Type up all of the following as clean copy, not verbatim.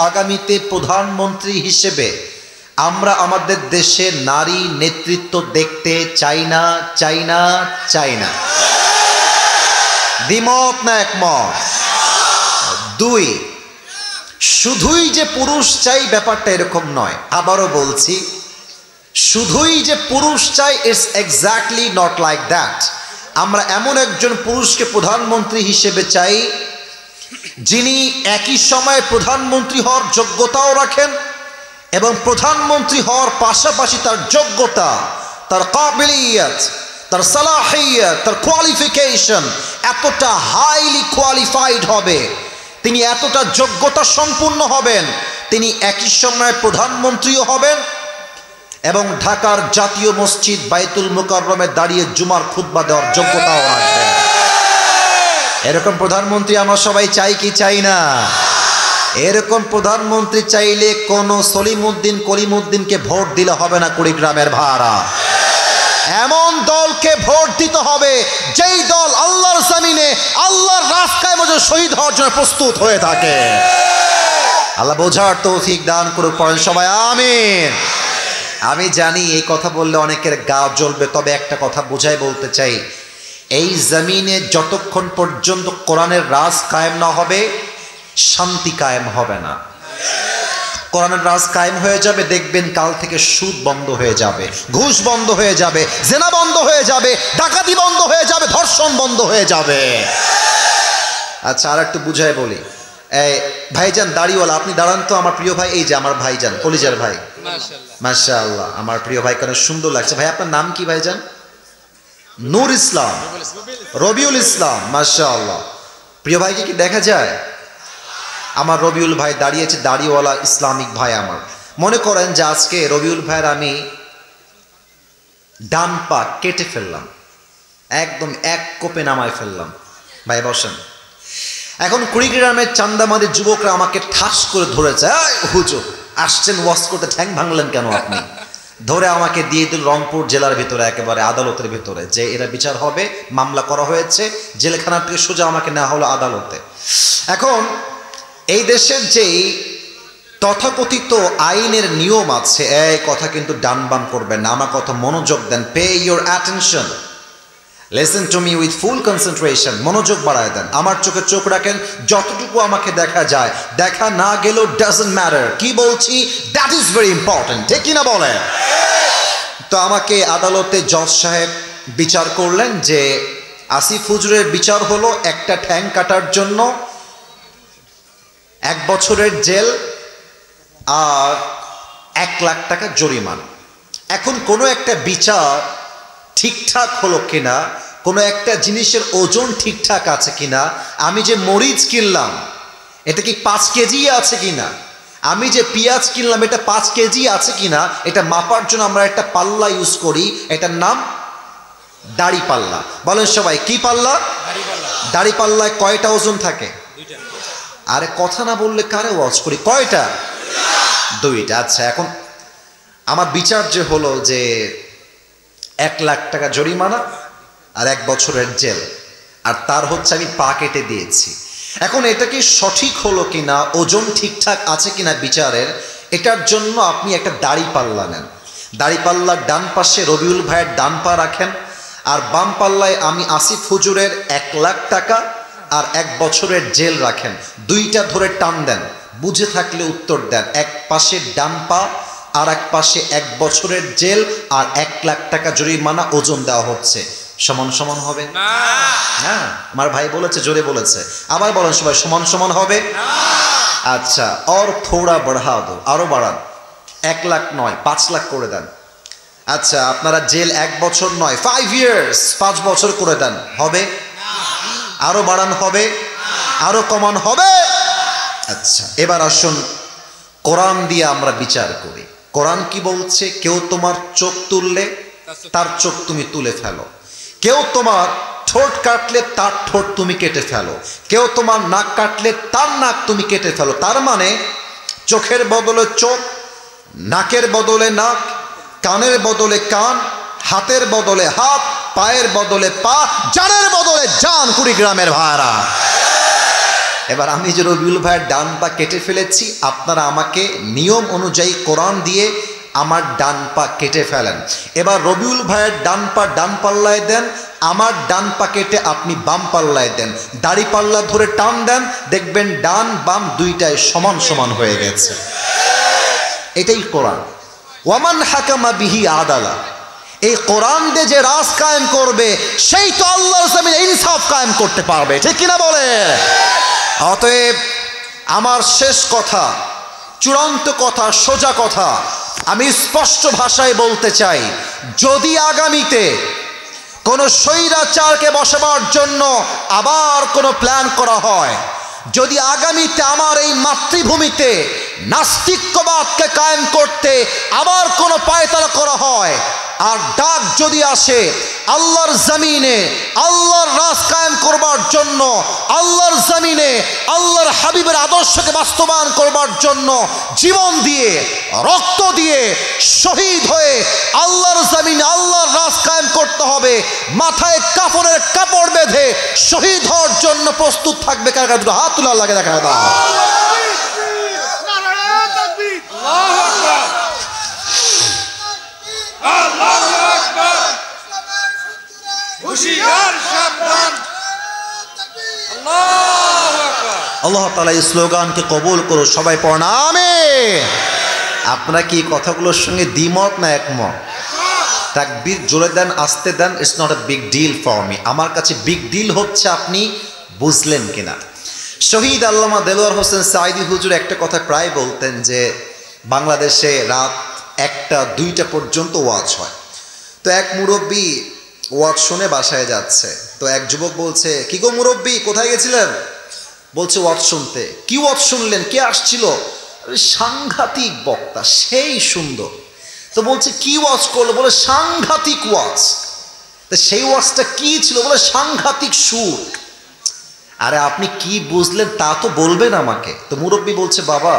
আগামীতে প্রধানমন্ত্রী হিসেবে আমরা আমাদের দেশে নারী নেতৃত্ব দেখতে চাই না, চাই না, চাই না? দ্বিমত না একমত? দুই, শুধুই যে পুরুষ চাই ব্যাপারটা এরকম নয়। আবারও বলছি, শুধুই যে পুরুষ চাই, it's exactly not like that. আমরা এমন একজন পুরুষকে প্রধানমন্ত্রী হিসেবে চাই যিনি একই সময়ে প্রধানমন্ত্রী হওয়ার যোগ্যতাও রাখেন এবং প্রধানমন্ত্রী হওয়ার পাশাপাশি তার যোগ্যতা, তার কাবিলিয়ত, তার সালাহিয়ত, তার কোয়ালিফিকেশন এতটা হাইলি কোয়ালিফাইড হবে, তিনি এতটা যোগ্যতা সম্পূর্ণ হবেন, তিনি একই সময়ে প্রধানমন্ত্রীও হবেন এবং ঢাকার জাতীয় মসজিদ বাইতুল মুকাররমে দাঁড়িয়ে জুমার খুতবা দেওয়ার যোগ্যতাও রাখবেন। এরকম প্রধানমন্ত্রী আমরা সবাই চাই কি চাই না? এরকম প্রধানমন্ত্রী চাইলে কোন সলিমউদ্দিন কলিমউদ্দিনকে ভোট দিলে হবে না কুড়িগ্রামের ভাড়া। এমন দলকে ভোট দিতে হবে যেই দল আল্লাহর জমিনে আল্লাহর রাস্তায় মধ্যে শহীদ হওয়ার জন্য প্রস্তুত হয়ে থাকে। আল্লাহ বোঝার তৌফিক দান করুক, পড়েন সবাই আমিন। আমি জানি এই কথা বললে অনেকের গা জ্বলবে, তবে একটা কথা বোঝাই বলতে চাই, এই জমিনে যতক্ষণ পর্যন্ত কোরআনের রাজ কায়েম না হবে শান্তি কায়েম হবে না। কোরআনের রাজ কায়েম হয়ে যাবে, দেখবেন কাল থেকে সুদ বন্ধ হয়ে যাবে, ঘুষ বন্ধ হয়ে যাবে, জেনা বন্ধ হয়ে যাবে, ডাকাতি বন্ধ হয়ে যাবে, ধর্ষণ বন্ধ হয়ে যাবে। আচ্ছা, আর একটু বুঝাই বলি। এই ভাইজান দাড়িওয়ালা, আপনি দাঁড়ান তো আমার প্রিয় ভাই। এই যে আমার ভাইজান, কলিজার ভাই, মাশাআল্লাহ, আমার প্রিয় ভাই, কেন সুন্দর লাগছে। ভাই আপনার নাম কি ভাইজান? নূর ইসলাম, রবিউল ইসলাম, মাশাআল্লাহ। প্রিয় ভাইকে কি দেখা যায়? আমার রবিউল ভাই দাঁড়িয়েছে, দাড়িওয়ালা ইসলামিক ভাই আমার। মনে করেন যে আজকে রবিউল ভাইয়ের আমি ডান পা কেটে ফেললাম, একদম এক কোপে নামায় ফেললাম। ভাই বসেন। এখন কুড়িগ্রামের চান্দামাদের যুবকরা আমাকে ঠাস করে ধরেছে, হুজুর আসছেন ওয়াজ করতে, ঠ্যাং ভাঙলেন কেন আপনি? ধরে আমাকে দিয়ে দিল রংপুর জেলার ভিতরে, একেবারে আদালতের ভিতরে, যে এরা বিচার হবে, মামলা করা হয়েছে, জেলখানা থেকে সোজা আমাকে নেওয়া হলো আদালতে। এখন এই দেশের যেই তথাকথিত আইনের নিয়ম আছে, এই কথা কিন্তু ডান বাম করবেন না, আমার কথা মনোযোগ দেন। Pay your attention, listen to me with full concentration. মনোযোগ বাড়ায় দেন, আমার চোখে চোখ রাখেন, যতটুকু আমাকে দেখা যায়, দেখা না গেলেও ডাজন্ট ম্যাটার, কি বলছি দ্যাট ইজ ভেরি ইম্পর্টেন্ট, ঠিক কিনা বলে? তো আমাকে আদালতে জজ সাহেব বিচার করলেন যে আসিফ হুজুরের বিচার হলো একটা ঠ্যাং কাটার জন্য 1 বছরের জেল আর 1 লাখ টাকা জরিমানা। এখন কোনো একটা বিচার ঠিকঠাক হলো কিনা, কোনো একটা জিনিসের ওজন ঠিকঠাক আছে কিনা, আমি যে মরিচ কিনলাম এটা কি 5 কেজি আছে কিনা, আমি যে পেঁয়াজ কিনলাম এটা 5 কেজি আছে কিনা, এটা মাপার জন্য আমরা একটা পাল্লা ইউজ করি, এটার নাম দাড়ি পাল্লা। বলেন সবাই, কি পাল্লা? দাড়ি পাল্লায় কয়টা ওজন থাকে? আরে কথা না বললে কারে ওয়াজ করি, কয়টা? 2টা। আচ্ছা, এখন আমার বিচার যে হলো যে 1 লাখ টাকা জরিমানা আর 1 বছরের জেল, আর তার হচ্ছে আমি পা কেটে দিয়েছি। এখন এটা কি সঠিক হলো কিনা, ওজন ঠিকঠাক আছে কিনা বিচারের, এটার জন্য আপনি একটা দাড়ি পাল্লা নেন। দাড়ি পাল্লার ডান পাশে রবিউল ভাইয়ের ডান পা রাখেন, আর বাম পাল্লায় আমি আসিফ হুজুরের 1 লাখ টাকা আর 1 বছরের জেল রাখেন। 2টা ধরে টান দেন, বুঝে থাকলে উত্তর দেন। এক পাশে ডান পা আর এক পাশে 1 বছরের জেল আর 1 লাখ টাকা জরিমানা ওজন দেওয়া হচ্ছে, সমান সমান হবে না? হ্যাঁ, আমার ভাই বলেছে, জোরে বলেছে, আবার বলেন সবাই, সমান সমান হবে না। আচ্ছা, और थोड़ा बढ़ा दो, আরো বাড়ান, 1 লাখ নয় 5 লাখ করে দেন। আচ্ছা, আপনারা জেল 1 বছর নয় 5 ইয়ার্স, 5 বছর করে দেন, হবে? আরো বাড়ান, হবে? আরো কমান, হবে? আচ্ছা, এবার আসুন কোরআন দিয়ে আমরা বিচার করি। কোরআন কি বলছে? কেউ তোমার চোখ তুললে তার চোখ তুমি তুলে ফেলো, কেউ তোমার ঠোঁট কাটলে তার ঠোঁট তুমি কেটে ফেলো, কেউ তোমার নাক কাটলে তার নাক তুমি কেটে ফেলো। তার মানে চোখের বদলে চোখ, নাকের বদলে নাক, কানের বদলে কান, হাতের বদলে হাত, পায়ের বদলে পা, জানের বদলে জান। কুড়িগ্রামের ভাইরা, এবার আমি যে রবিউল ভাইয়ের ডান পা কেটে ফেলেছি, আপনারা আমাকে নিয়ম অনুযায়ী কোরআন দিয়ে আমার ডান পা কেটে ফেলেন। এবার রবিউল ভাইয়ের ডান পা ডান পাল্লায় দেন, আমার ডান পা কেটে আপনি বাম পাল্লায় দেন, দাড়ি পাল্লা ধরে টান দেন, দেখবেন ডান বাম দুইটাই সমান সমান হয়ে গেছে। এটাই কোরআন। ওয়ামান হাকামা বিহি আদালা, এই কোরআন দিয়ে যে রাজ কায়েম করবে সেই তো আল্লাহর জমিনে ইনসাফ কায়েম করতে পারবে, ঠিক কিনা বলে? অতএব আমার শেষ কথা, চূড়ান্ত কথা, সোজা কথা, আমি স্পষ্ট ভাষায় বলতে চাই, যদি আগামীতে কোনো স্বৈরাচারকে বসাবার জন্য আবার কোনো প্ল্যান করা হয়, যদি আগামীতে আমার এই মাতৃভূমিতে নাস্তিক্যবাদকে কায়েম করতে আবার কোনো পায়তারা করা হয়, আর ডাক যদি আসে আল্লাহর জমিনে আল্লাহর রাজ কায়েম করবার জন্য, আল্লাহর জমিনে আল্লাহর হাবিবের আদর্শকে বাস্তবায়ন করবার জন্য জীবন দিয়ে, রক্ত দিয়ে, শহীদ হয়ে আল্লাহর জমিনে আল্লাহর রাজ কায়েম করতে হবে, মাথায় কাফনের কাপড় বেঁধে শহীদ হওয়ার জন্য প্রস্তুত থাকবে কার কাছে? হাত তুলে আল্লাহকে দেখা দাও। আল্লাহ তাআলা এই স্লোগানকে কবুল করো, সবাই পড়ুন আমিন। আপনারা কি কথাগুলোর সঙ্গে দ্বিমত না একমত? তাকবীর জোরে দেন, আসতে দেন, it's not a big deal for me. আমার কাছে বিগ ডিল হচ্ছে আপনি বুঝলেন কিনা। শহীদ আল্লামা দেলোয়ার হোসেন সাঈদী হুজুর একটা কথা প্রায় বলতেন যে বাংলাদেশে রাত 1টা 2টা পর্যন্ত ওয়াজ হয়। তো এক মুরব্বী ওয়াজ শুনে বাসায় যাচ্ছে, তো এক যুবক বলছে, কি গো মুরব্বী কোথায় গেছিলেন? বলছে ওয়াজ শুনতে। কি ওয়াজ শুনলেন? কে আসছিল? সাংঘাতিক বক্তা, সেই সুন্দর। তো বলছে কি ওয়াজ করলো? বলে সাংঘাতিক ওয়াজ। তো সেই ওয়াজটা কি ছিল? বলে সাংঘাতিক সুর। আরে আপনি কি বুঝলেন তা তো বলবেন আমাকে। তো মুরব্বী বলছে, বাবা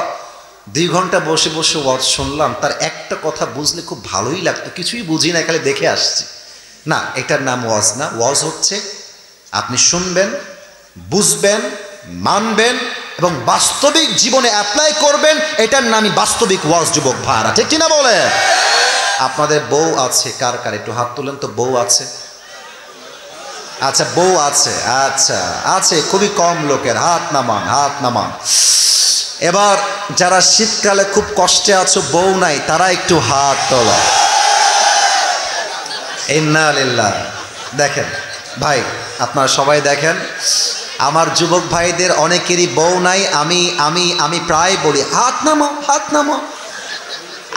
2 ঘন্টা বসে বসে ওয়াজ শুনলাম, তার একটা কথা বুঝলে খুব ভালোই লাগতো, কিছুই বুঝি না, খালি দেখে আসছি। না, এটার নাম ওয়াজ না। ওয়াজ হচ্ছে আপনি শুনবেন, বুঝবেন, মানবেন এবং বাস্তবিক জীবনে অ্যাপ্লাই করবেন, এটার নামই বাস্তবিক ওয়াজ। যুবক ভাইরা, ঠিক কিনা বলে? আপনাদের বউ আছে কার কার? একটু হাত তুলেন তো। বউ আছে? আচ্ছা, বউ আছে। আচ্ছা আছে, খুবই কম লোকের। হাত নামান, হাত নামান। এবার যারা শীতকালে খুব কষ্টে আছো, বউ নাই, তারা একটু হাত তোলো। ইন্না লিল্লাহ। দেখেন ভাই, আপনারা সবাই দেখেন, আমার যুবক ভাইদের অনেকেরই বউ নাই। আমি প্রায় বলি হাত নামাও, হাত নামাও।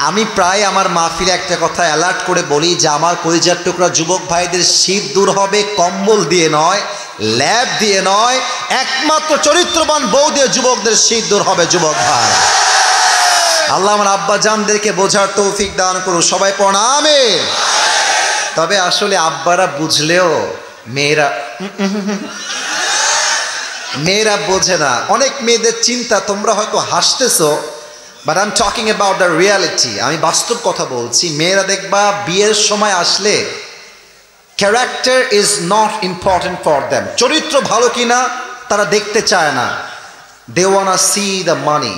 আমি প্রায় আমার মাহফিলে একটা কথা অ্যালার্ট করে বলি যে আমার কলিজার টুকরা যুবক ভাইদের শীত দূর হবে কম্বল দিয়ে নয়, ল্যাব দিয়ে নয়, একমাত্র চরিত্রবান বউ দিয়ে যুবকদের শীত দূর হবে। যুবক ভাই, আল্লাহ আমার আব্বা জানদেরকে বোঝার তৌফিক দান করুন, সবাই পড়ুন আমিন। তবে আসলে আব্বারা বুঝলেও মেয়েরা বোঝে না। অনেক মেয়েদের চিন্তা, তোমরা হয়তো হাসতেছো, but I am talking about the reality. আমি বাস্তব কথা বলছি। মেয়েরা দেখবা বিয়ের সময় আসলে character is not important for them. চরিত্র ভালো কিনা তারা দেখতে চায় না। They wanna see the money.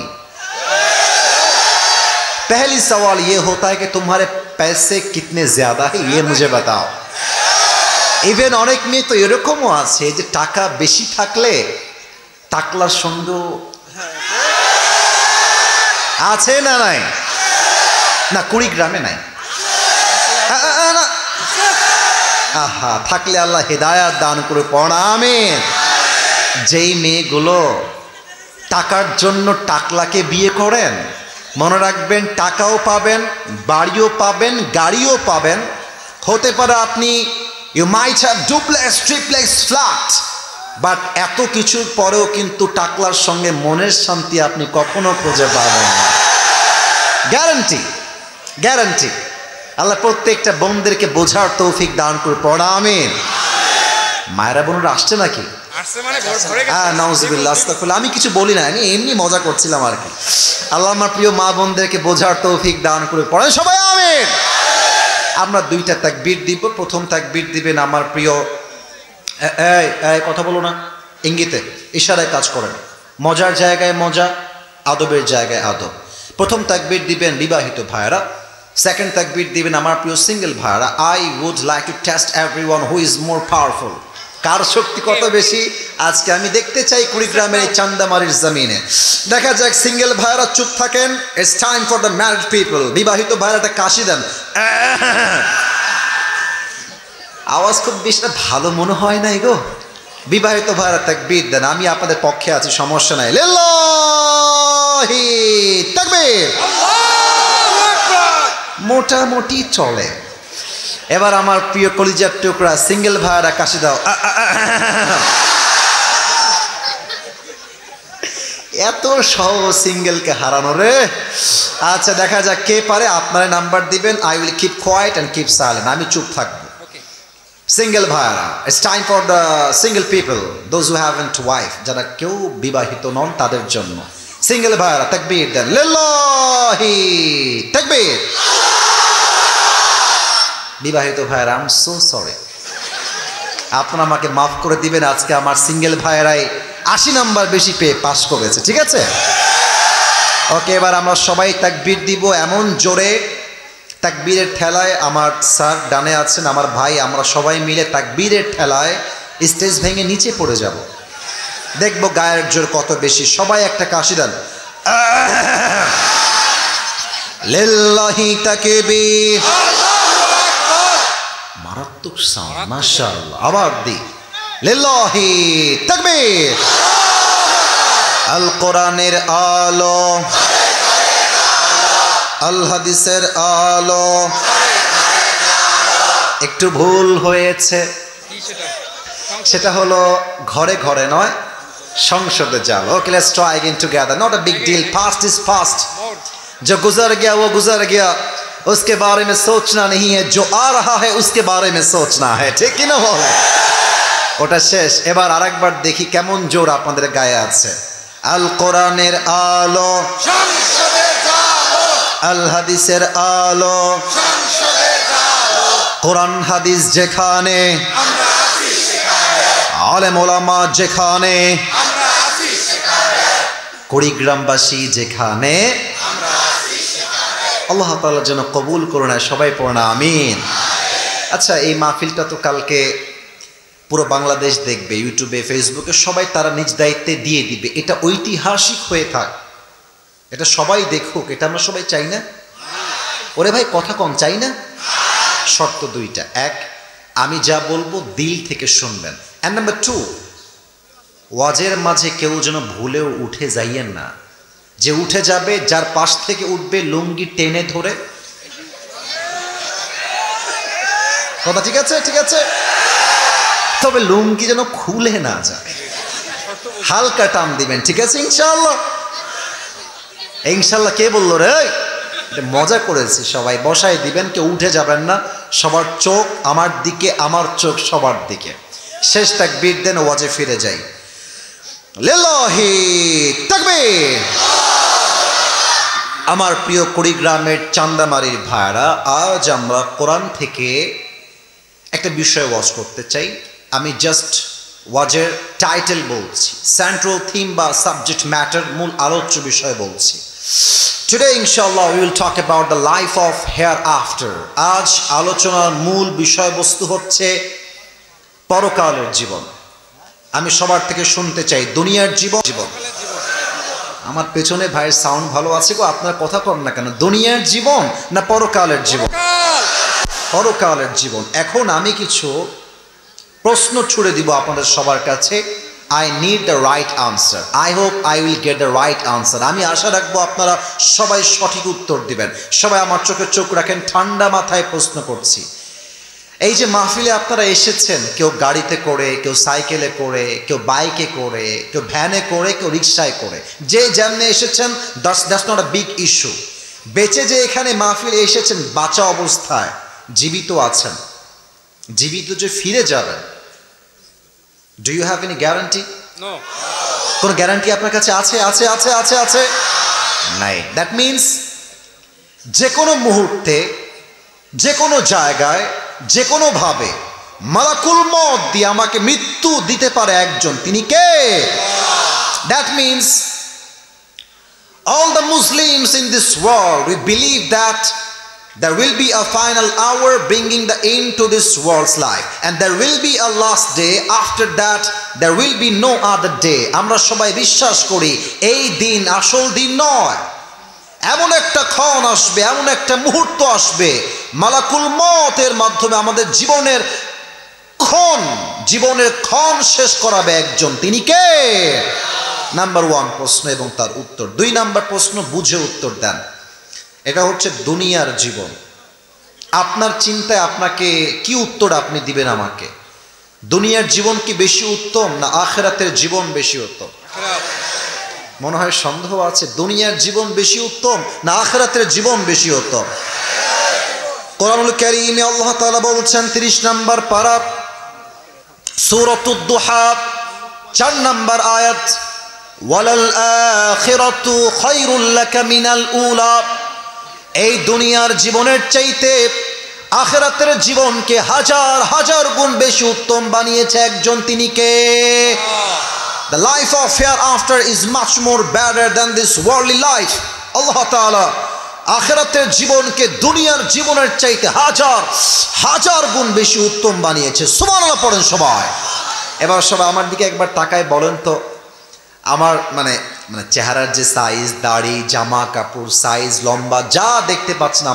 पहली सवाल ये होता है कि तुम्हारे पैसे कितने ज्यादा है, ये मुझे बताओ। ইভেন অনেক মেয়ে তো এরকমও আছে যে টাকা বেশি থাকলে টাকলার সঙ্গে আছে না? নাই না, কুড়িগ্রামে নাই। আহা, থাকলে আল্লাহ হেদায়াত দান করে পড়া আমিন। যেই মেয়েগুলো টাকার জন্য টাকলাকে বিয়ে করেন, মনে রাখবেন টাকাও পাবেন, বাড়িও পাবেন, গাড়িও পাবেন। হতে পারে আপনি you might have duplex triplex flat, but এত কিছুর পরেও কিন্তু টাকলার সঙ্গে মনের শান্তি আপনি কখনো খুঁজে পাবেন না। Guarantee, guarantee. আল্লাহ প্রত্যেকটা বোনদেরকে বোঝার তৌফিক দান করে পড়া আমিন। মায়েরা বোনরা আসছে নাকি? আমি কিছু বলি না, আমি এমনি মজা করছিলাম আর কি। আল্লাহ আমার প্রিয় মা বোনদেরকে বোঝার তৌফিক দান করে পড়েন সবাই আমিন। আমরা 2টা তাকবীর দিব। প্রথম তাকবীর দিবেন আমার প্রিয়, কথা বলো না, ইঙ্গিতে ইশারায় কাজ করেন। মজার জায়গায় মজা, আদবের জায়গায় আদব। প্রথম তাকবীর দিবেন বিবাহিত ভাইরা, সেকেন্ড তাকবীর দিবেন আমার প্রিয় সিঙ্গেল ভাইরা। I would like to test everyone who is more powerful. কার শক্তি কত বেশি আজকে আমি দেখতে চাই কুড়িগ্রামের এই চান্দামারির জমিনে। দেখা যাক সিঙ্গেল ভাইরা চুপ থাকেন। It's time for the married people. বিবাহিত ভাইরা একটা কাশি দেন। আওয়াজ খুব বেশি ভালো মনে হয় না গো। বিবাহিত ভাইরা তাকবীর দেন, আমি আপনাদের পক্ষে আছি, সমস্যা নাই। লিল্লাহি তাকবীর। মোটামুটি চলে। এবার আমার প্রিয় কলিজার টুকরা সিঙ্গেল ভাইরা কাশি দাও। এত সহজ সিঙ্গেলকে হারানো রে। আচ্ছা দেখা যাক কে পারে। আপনারা নাম্বার দিবেন। I will keep quiet and keep silent. আমি চুপ থাকবো। সিঙ্গেল ভাইরা, it's time for the single people, those who haven't wife, যারা কেউ বিবাহিত নন তাদের জন্য। সিঙ্গেল ভাইরা তাকবীর দেন। লিল্লাহি তাকবীর। বিবাহিত ভাইরা, আই এম সো সরি, আপনারা আমাকে মাফ করে দিবেন। আজকে আমার সিঙ্গেল ভাইরাই 80 নাম্বার বেশি পেয়ে পাস করেছে, ঠিক আছে? ওকে, এবার আমরা সবাই তাকবীর দিব এমন জোরে, তাকবীরের ঠেলায় আমার স্যার ডানে আছেন, আমার ভাই, আমরা সবাই মিলে তাকবীরের ঠেলায় স্টেজ ভেঙে নিচে পড়ে যাব। দেখবো গায়ের জোর কত বেশি। সবাই একটা কাশি দেন। লিল্লাহি তাকবীর। মারাত্মক সাউন্ড, মাশাআল্লাহ। আবার দি। লিল্লাহি তাকবীর। আল কোরআনের আলো, আল হাদিসের আলো। একটু ভুল হয়েছে, সেটা হলো ঘরে ঘরে নয়, সংসদে যাও। Okay, let's try again together. Not a big deal, past is past. जो गुजर गया वो गुजर गया, उसके बारे में सोचना नहीं है, जो आ रहा है उसके बारे में सोचना है। ঠিক কি না বলে? ওটা শেষ। এবার আরেকবার দেখি কেমন জোর আপনাদের গায়ে আছে। আল কোরআনের আলো, সংসদে যাও। আল হাদিসের আলো, সংসদে যাও। কোরআন হাদিস যেখানে, আমরা আছি সেখানে। আলেম ওলামা যেখানে, আমরা আছি সেখানে। কুড়িগ্রামবাসী যেখানে, আমরা আছি সেখানে। আল্লাহ তাআলা যেন কবুল করুন। সবাই পড়ুন আমিন। আচ্ছা, এই মাহফিলটা তো কালকে পুরো বাংলাদেশ দেখবে, ইউটিউবে, ফেসবুকে সবাই তারা নিজ দায়িত্বে দিয়ে দিবে। এটা ঐতিহাসিক হয়ে থাক, এটা সবাই দেখুক, এটা আমরা সবাই চাই না? ওরে ভাই কথা কম, চাই না? শর্ত দুইটা। এক, আমি যা বলবো দিল থেকে শুনবেন। অ্যান্ড নাম্বার 2, ওয়াজের মাঝে কেউ যেন ভুলেও উঠে যাইয়েন না। যে উঠে যাবে, যার পাশ থেকে উঠবে লুঙ্গি টেনে ধরে। কথা ঠিক আছে? ঠিক আছে, তবে লুঙ্গি যেন খুলে না যায়, হালকা টান দিবেন, ঠিক আছে? ইনশাআল্লাহ। ইনশাআল্লাহ কে বললো রে? এটা মজা করেছি। সবাই বসাই দিবেন, কেউ উঠে যাবেন না। সবার চোখ আমার দিকে, আমার চোখ সবার দিকে। শেষ তাকবীর দেন, ওয়াজে ফিরে যাই। লিল্লাহি তাকবীর। আমার প্রিয় কুড়িগ্রামের চান্দামারির ভাইরা, আজ আমরা কোরআন থেকে একটা বিষয় ওয়াজ করতে চাই। আমি জাস্ট ওয়াজের টাইটেল বলছি, সেন্ট্রাল থিম বা সাবজেক্ট ম্যাটার, মূল আলোচ্য বিষয় বলছি। টুডে ইনশাআল্লাহ we will talk about the life of hair after. আজ আলোচনার মূল বিষয়বস্তু হচ্ছে পরকালের জীবন। আমি সবার থেকে শুনতে চাই দুনিয়ার জীবন। জীবন আমার পেছনে ভাইয়ের সাউন্ড ভালো আছে গো, আপনারা কথা কম না কেন? দুনিয়ার জীবন না পরকালের জীবন? পরকালের জীবন। এখন আমি কিছু প্রশ্ন ছুড়ে দিব আপনাদের সবার কাছে। I need the right answer. I hope I will get the right answer. আমি আশা রাখবো আপনারা সবাই সঠিক উত্তর দিবেন। সবাই আমার চোখে চোখ রাখেন, ঠান্ডা মাথায় প্রশ্ন করছি। এই যে মাহফিলে আপনারা এসেছেন, কেউ গাড়িতে করে, কেউ সাইকেলে করে, কেউ বাইকে করে, কেউ ভ্যানে করে, কেউ রিক্সায় করে, যে যেমনে এসেছেন, that's not a big issue. বেঁচে যে এখানে মাহফিলে এসেছেন, বাঁচা অবস্থায় জীবিত আছেন, জীবিত যে ফিরে যাবেন, do you have any guarantee? No. কোনো গ্যারান্টি আপনার কাছে আছে? আছে আছে আছে আছে নাই। দ্যাট মিনস যে কোনো মুহূর্তে, যে কোনো জায়গায়, যে কোনোভাবে মালাকুল মউত দিয়ে আমাকে মৃত্যু দিতে পারে একজন। তিনি কে? That means all the Muslims in this world, we believe that there will be a final hour bringing the end to this world's life, and there will be a last day. After that there will be no other day. আমরা সবাই বিশ্বাস করি এই দিন আসল দিন নয়। এমন একটা ক্ষণ আসবে, এমন একটা মুহূর্ত আসবে, মালাকুল মউতের মাধ্যমে আমাদের জীবনের ক্ষণ শেষ করাবে একজন। তিনি কে? নাম্বার 1 প্রশ্ন এবং তার উত্তর। 2 নাম্বার প্রশ্ন বুঝে উত্তর দেন। এটা হচ্ছে দুনিয়ার জীবন। আপনার চিন্তায় আপনাকে কি উত্তর আপনি দিবেন আমাকে? দুনিয়ার জীবন কি বেশি উত্তম না আখিরাতের জীবন বেশি উত্তম? মনে হয় সন্দেহ আছে। দুনিয়ার জীবন বেশি উত্তম না আখিরাতের জীবন বেশি উত্তম? কোরআনুল কারীমে আল্লাহ তাআলা বলছেন 30 নম্বর পারা সূরাতুদ দুহা 4 নম্বর আয়াত, ওয়ালাল আখিরাতু খায়রুল লাকা মিনাল উলা। এই দুনিয়ার জীবনের চাইতে আখিরাতের জীবনকে হাজার হাজার গুণ বেশি উত্তম বানিয়েছে একজন। তিনি কে? The life of hereafter is much more better than this worldly life. আল্লাহ তাআলা আখিরাতের জীবনকে দুনিয়ার জীবনের চাইতে হাজার হাজার গুণ বেশি উত্তম বানিয়েছে। সুবহানাল্লাহ পড়েন সবাই। এবার সবাই আমার দিকে একবার তাকায় বলেন তো, আমার মানে চেহারার যে সাইজ, দাড়ি, জামা কাপড় সাইজ, লম্বা যা দেখতে পাচ্ছেন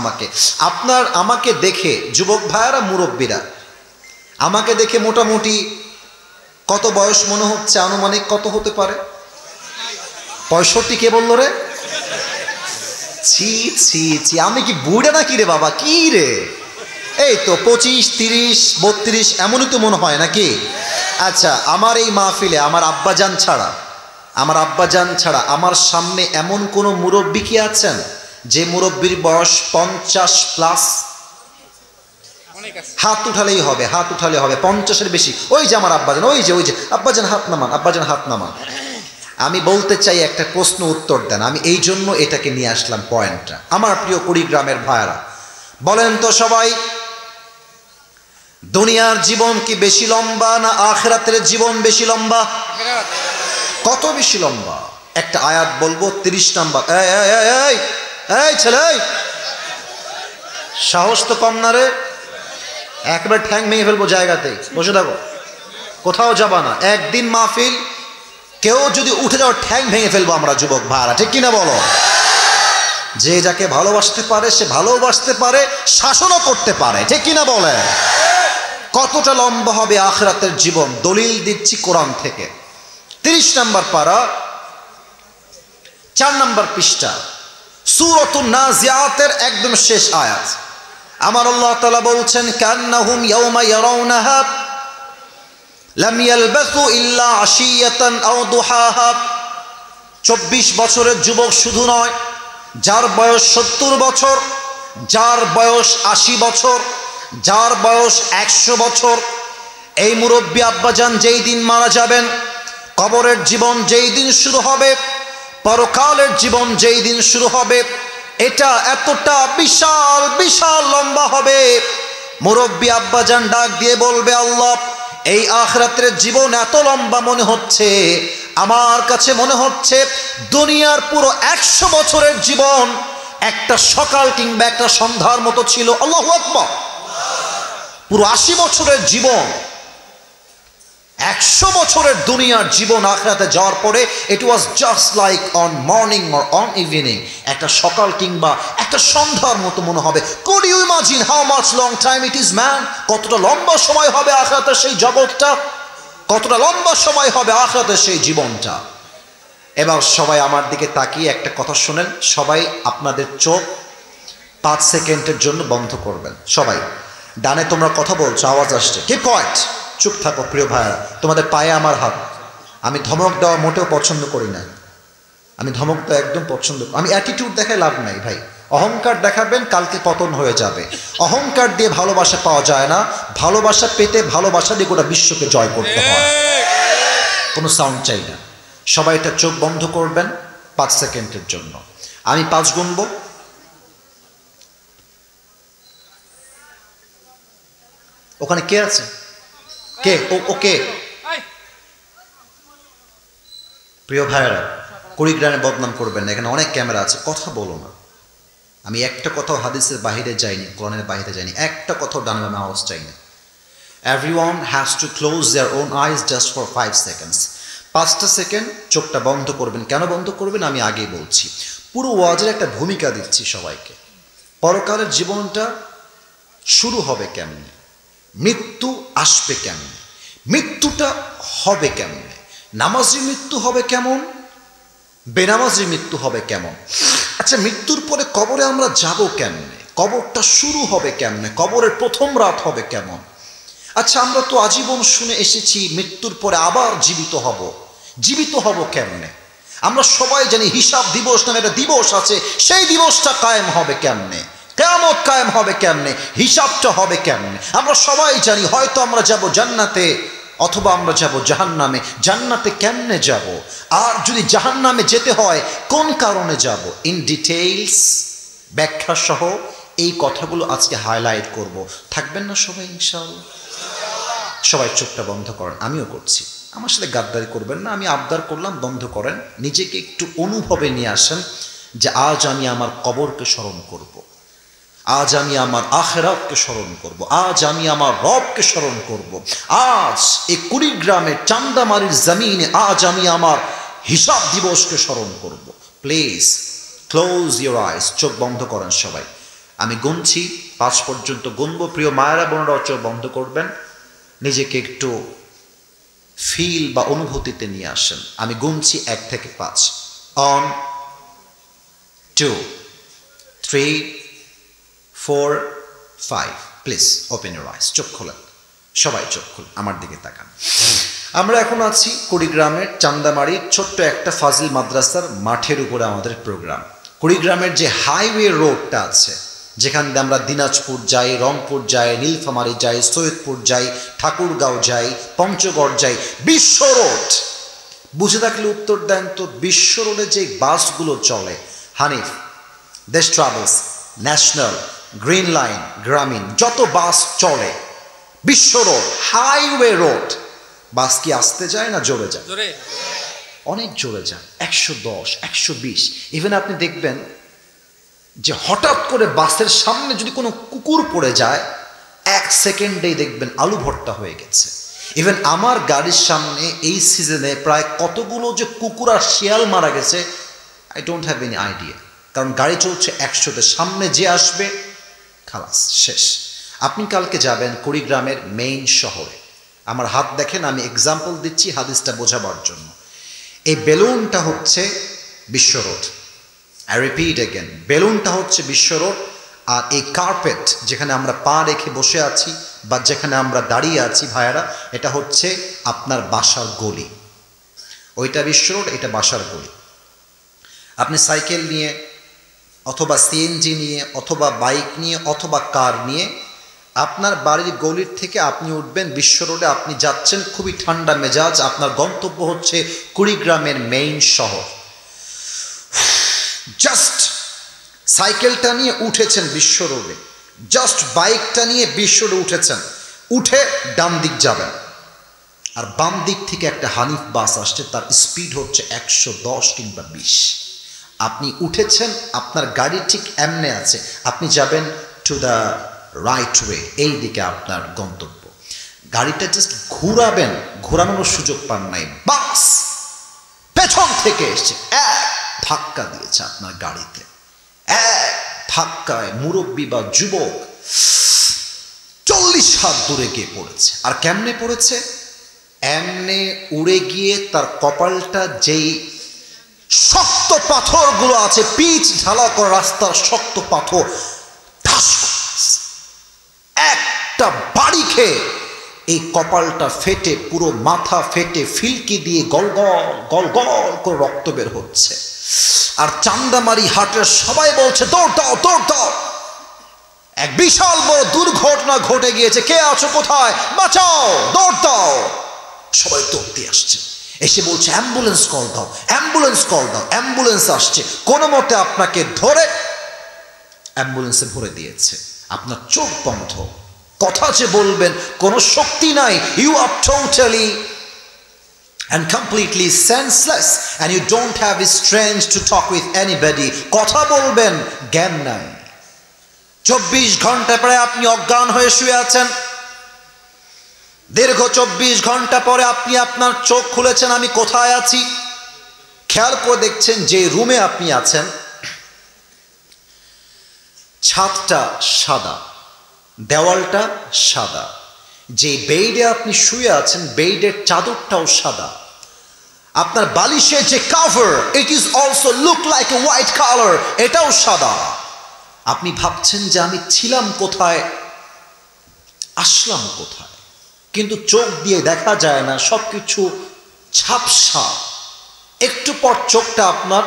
আমাকে দেখে যুবক ভাইয়েরা, মুরব্বীরা আমাকে দেখে মোটামুটি কত বয়স মনে হচ্ছে? আনুমানিক কত হতে পারে? 65 কে বললো রে? ছি ছি ছি, আমি কি বুড়া নাকি রে বাবা? কি রে, এই তো 25, 30, 32 এমনই তো মনে হয় নাকি? আচ্ছা, আমার এই মাহফিলে আমার আব্বাজান ছাড়া আমার সামনে এমন কোন মুরব্বী কি আছেন যে মুরব্বীর বয়স 50+? হাত উঠালেই হবে, 50-এর বেশি। ওই যে আমার আব্বাজান, ওই যে আব্বাজান হাত নামান। আমি বলতে চাই একটা প্রশ্ন উত্তর দেন। আমি এই জন্য এটাকে নিয়ে আসলাম পয়েন্টটা। আমার প্রিয় কুড়িগ্রামের ভাইয়েরা বলেন তো সবাই, দুনিয়ার জীবন কি বেশি লম্বা না আখিরাতের জীবন বেশি লম্বা? কত বেশি লম্বা? একটা আয়াত বলবো 30 নম্বর। এই ছেলে, সাহস তো কম না রে? একবার ঠ্যাং ভেঙে ফেলবো জায়গাতেই। বসে থাকো, কোথাও যাবা না। একদিন মাহফিল, কেউ যদি উঠে যাও ঠ্যাং ভেঙে ফেলবো আমরা যুবক ভাইরা, ঠিক কিনা বলো? যে যাকে ভালোবাসতে পারে সে ভালোবাসতে পারে, শাসনও করতে পারে, ঠিক কিনা বলে? কতটা লম্বা হবে আখিরাতের জীবন? দলিল দিচ্ছি কোরআন থেকে। 30 নম্বর পারা 4 নম্বর পৃষ্ঠা সূরাতুন নাজিআতের একদম শেষ আয়াত। আমার আল্লাহ তাআলা বলছেন, কান্নাহুম ইয়াওমা ইয়ারাউনাহা লাম ইয়ালবাসু ইল্লা আশিয়াতান আও দুহাহা। 24 বছরের যুবক শুধু নয়, যার বয়স 70 বছর, যার বয়স 80 বছর, যার বয়স 100 বছর, এই মুরব্বী আব্বাজান যেই দিন মারা যাবেন, কবরের জীবন যেই দিন শুরু হবে, পরকালের জীবন যেই দিন শুরু হবে, এটা এতটা বিশাল বিশাল লম্বা হবে। মুরব্বী আব্বাজান ডাক দিয়ে বলবে, আল্লাহ, এই আখিরাতের জীবন এত লম্বা মনে হচ্ছে, আমার কাছে মনে হচ্ছে দুনিয়ার পুরো 100 বছরের জীবন একটা সকাল কিংবা একটা সন্ধ্যার মতো ছিল। আল্লাহু আকবার। পুরো 80 বছরের জীবন, 100 বছরের দুনিয়ার জীবন আখিরাতে যাওয়ার পরে it was just like on morning or on evening, একটা সকাল কিংবা একটা সন্ধ্যার মতো মনে হবে। Could you imagine how much long time it is man? কতটা লম্বা সময় হবে আখিরাতের সেই জগৎটা, কতটা লম্বা সময় হবে আখিরাতের সেই জীবনটা। এবার সবাই আমার দিকে তাকিয়ে একটা কথা শুনেন। সবাই আপনাদের চোখ 5 সেকেন্ডের জন্য বন্ধ করবেন। সবাই ডানে তোমরা কথা বলছো, আওয়াজ আসছে, কি পয়েন্ট? চুপ থাকো প্রিয় ভাইরা, তোমাদের পায়ে আমার হাত। আমি ধমক দেওয়া মোটেও পছন্দ করি না, আমি ধমক দেওয়া একদম পছন্দ। আমি অ্যাটিটিউড দেখায় লাভ নাই ভাই। অহংকার দেখাবেন, কালকে পতন হয়ে যাবে। অহংকার দিয়ে ভালোবাসা পাওয়া যায় না, ভালোবাসা পেতে ভালোবাসা দিয়ে গোটা বিশ্বকে জয় করতে হয়। কোনো সাউন্ড চাই না। সবাই এটা চোখ বন্ধ করবেন 5 সেকেন্ডের জন্য। আমি 5 গুনবো, ওখানে কে আছে? কে? ওকে প্রিয় ভাইয়েরা, কুড়িগ্রামে বদনাম করবেন না, এখানে অনেক ক্যামেরা আছে, কথা বলো না। আমি একটা কথাও হাদিসের বাহিরে যাইনি, কোরআনের বাহিরে যাইনি, একটা কথাও ডানে বামে আওয়াজ চাইনি। Everyone has to close their own eyes just for 5 seconds. 5টা সেকেন্ড চোখটা বন্ধ করবেন। কেন বন্ধ করবেন আমি আগেই বলছি। পুরো ওয়াজের একটা ভূমিকা দিচ্ছি সবাইকে। পরকালের জীবনটা শুরু হবে কেমনে, মৃত্যু আসবে কেমনে, মৃত্যুটা হবে কেমনে, নামাজি মৃত্যু হবে কেমন, বেনামাজি মৃত্যু হবে কেমন। আচ্ছা, মৃত্যুর পরে কবরে আমরা যাব কেমনে, কবরটা শুরু হবে কেমনে, কবরের প্রথম রাত হবে কেমন। আচ্ছা, আমরা তো আজীবন শুনে এসেছি মৃত্যুর পরে আবার জীবিত হব, জীবিত হব কেমনে। আমরা সবাই জানি হিসাব দিবস নামে একটা দিবস আছে, সেই দিবসটা কায়েম হবে কেমনে, কিয়ামত কায়েম হবে কেমনে, হিসাবটা হবে কেমনে। আমরা সবাই জানি হয়তো আমরা যাব জান্নাতে অথবা আমরা যাব জাহান্নামে। জান্নাতে কেমনে যাব, আর যদি জাহান্নামে যেতে হয় কোন কারণে যাব, ইন ডিটেইলস ব্যাখ্যা সহ এই কথাগুলো আজকে হাইলাইট করব। থাকবেন না সবাই ইনশাআল্লাহ? সবাই চোখটা বন্ধ করেন, আমিও করছি। আমার সাথে গাদ্দারি করবেন না, আমি আবদার করলাম বন্ধ করেন। নিজেকে একটু অনুভবে নিয়ে আসেন যে আজ আমি আমার কবরকে স্মরণ করব, আজ আমি আমার আখিরাতকে স্মরণ করব, আজ আমি আমার রবকে স্মরণ করব, আজ এই কুড়িগ্রামের চান্দামারির জমিনে আজ আমি আমার হিসাব দিবসকে স্মরণ করব। প্লিজ ক্লোজ ইউর আইস, চোখ বন্ধ করেন সবাই। আমি গুনছি, 5 পর্যন্ত গুনবো। প্রিয় মায়েরা বোনেরাও চোখ বন্ধ করবেন, নিজেকে একটু ফিল বা অনুভূতিতে নিয়ে আসেন। আমি গুনছি 1 থেকে 5। On 2 3 4 5। Please open your eyes, চোখ খোলেন সবাই, চোখ খুলেন, আমার দিকে তাকান। আমরা এখন আছি কুড়িগ্রামের চান্দামারির ছোট্ট একটা ফাজিল মাদ্রাসার মাঠের উপরে আমাদের প্রোগ্রাম। কুড়িগ্রামের যে হাইওয়ে রোডটা আছে, যেখান দিয়ে আমরা দিনাজপুর যাই, রংপুর যাই, নীলফামারী যাই, সৈয়দপুর যাই, ঠাকুরগাঁও যাই, পঞ্চগড় যাই, বিশ্ব রোড। বুঝে থাকলে উত্তর দেন তো, বিশ্ব রোডে যে বাসগুলো চলে, হানিফ, দেশ ট্রাভেলস, ন্যাশনাল, গ্রিন লাইন, গ্রামীণ, যত বাস চলে বিশ্ব রোড, হাইওয়ে রোড, বাস কি আসতে যায় না জোরে যায়? অনেক জোরে যায়, 110, 120। ইভেন আপনি দেখবেন যে হঠাৎ করে বাসের সামনে যদি কোনো কুকুর পড়ে যায়, 1 সেকেন্ডেই দেখবেন আলু ভর্তা হয়ে গেছে। ইভেন আমার গাড়ির সামনে এই সিজনে প্রায় কতগুলো যে কুকুর আর শিয়াল মারা গেছে, I don't have any idea. কারণ গাড়ি চলছে 100-তে, সামনে যে আসবে খালাস শেষ। আপনি কালকে যাবেন কুড়িগ্রামের মেইন শহরে, আমার হাত দেখেন, আমি এক্সাম্পল দিচ্ছি হাদিসটা বোঝাবার জন্য। এই বেলুনটা হচ্ছে বিশ্ব রোড। আই রিপিট এগেন, বেলুনটা হচ্ছে বিশ্ব রোড, আর এই কার্পেট যেখানে আমরা পা রেখে বসে আছি বা যেখানে আমরা দাঁড়িয়ে আছি ভাইয়ারা, এটা হচ্ছে আপনার বাসার গলি। ওইটা বিশ্ব রোড, এটা বাসার গলি। আপনি সাইকেল নিয়ে অথবা সিএনজি নিয়ে অথবা বাইক নিয়ে অথবা কার নিয়ে আপনার বাড়ির গলির থেকে আপনি উঠবেন বিশ্ব রোডে, আপনি যাচ্ছেন খুবই ঠান্ডা মেজাজ, আপনার গন্তব্য হচ্ছে কুড়িগ্রামের মেইন শহর। জাস্ট সাইকেলটা নিয়ে উঠেছেন বিশ্ব রোডে, জাস্ট বাইকটা নিয়ে বিশ্ব রোডে উঠেছেন, উঠে ডান দিক যাবেন, আর বাম দিক থেকে একটা হানিফ বাস আসছে, তার স্পিড হচ্ছে 110 কিংবা 20। আপনি উঠেছেন, আপনার গাড়ি ঠিক এমনে আছে, আপনি যাবেন টু দ্য রাইট ওয়ে, এই দিকে আপনার গন্তব্য। গাড়িটা জাস্ট ঘুরাবেন, ঘোরানোর সুযোগ পান নাই, বাস পেছন থেকে এসে এক ধাক্কা দিয়েছে আপনার গাড়িতে। এক ধাক্কায় মুরব্বী বা যুবক 40 হাত দূরে গিয়ে পড়েছে। আর কেমনে পড়েছে? এমনে উড়ে গিয়ে তার কপালটা যেই শক্ত পাথরগুলো আছে, পিচ ঢালা করা রাস্তার শক্ত পাথর, একটা বাড়ি খেয়ে এই কপালটা ফেটে, পুরো মাথা ফেটে, ফিলকি দিয়ে গল গল করে রক্ত বের হচ্ছে। আর চান্দামারি হাটের সবাই বলছে দৌড় দাও, দৌড় দাও, এক বিশাল বড় দুর্ঘটনা ঘটে গিয়েছে, কে আছো কোথায়, বাঁচাও, দৌড় দাও। সবাই দৌড়তে আসছে, এসে বলছে অ্যাম্বুলেন্স কল দাও, অ্যাম্বুলেন্স কল দাও। অ্যাম্বুলেন্স আসছে, কোনো মতে আপনাকে ধরে অ্যাম্বুলেন্সে ভরে দিয়েছে। আপনার চোখ বন্ধ, কথা যে বলবেন কোনো শক্তি নাই, you are totally and completely senseless, and you don't have strength to talk with anybody. কথা বলবেন, জ্ঞান নাই। 24 ঘন্টা পরে আপনি অজ্ঞান হয়ে শুয়ে আছেন। দীর্ঘ 24 ঘন্টা পরে আপনি আপনার চোখ খুলেছেন, আমি কোথায় আছি? খেয়াল করে দেখছেন যে রুমে আপনি আছেন ছাদটা সাদা, দেওয়ালটা সাদা, যে বেডে আপনি শুয়ে আছেন বেডের চাদরটাও সাদা, আপনার বালিশের যে cover it is also look like a white colour, এটাও সাদা। আপনি ভাবছেন যে আমি ছিলাম কোথায়, আসলাম কোথায়, কিন্তু চোখ দিয়ে দেখা যায় না, সবকিছু ঝাপসা। একটু পর চোখটা আপনার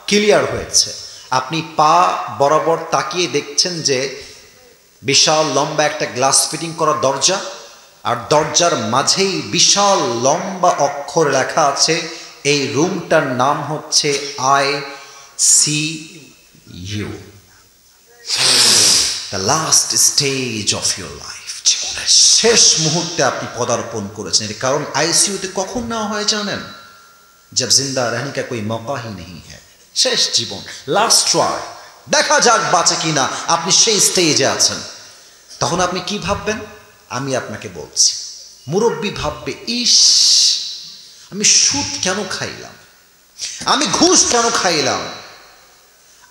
ক্লিয়ার হয়েছে, আপনি পা বরাবর তাকিয়ে দেখছেন যে বিশাল লম্বা একটা গ্লাস ফিটিং করা দরজা, আর দরজার মাঝেই বিশাল লম্বা অক্ষর লেখা আছে এই রুমটার নাম হচ্ছে ICU, the last stage of your life. জীবনের শেষ মুহূর্তে আপনি পদার্পণ করেছেন। এর কারণ আইসিইউতে কখন নেওয়া হয় জানেন? जब जिंदा रहने का कोई मौका ही नहीं है। শেষ জীবন, লাস্ট ট্রাই, দেখা যাক বাঁচে কিনা, আপনি সেই স্টেজে আছেন। তখন আপনি কি ভাববেন? আমি আপনাকে বলছি, মুরব্বী ভাববে, ইস আমি সুদ কেন খাইলাম, আমি ঘুষ কেন খাইলাম,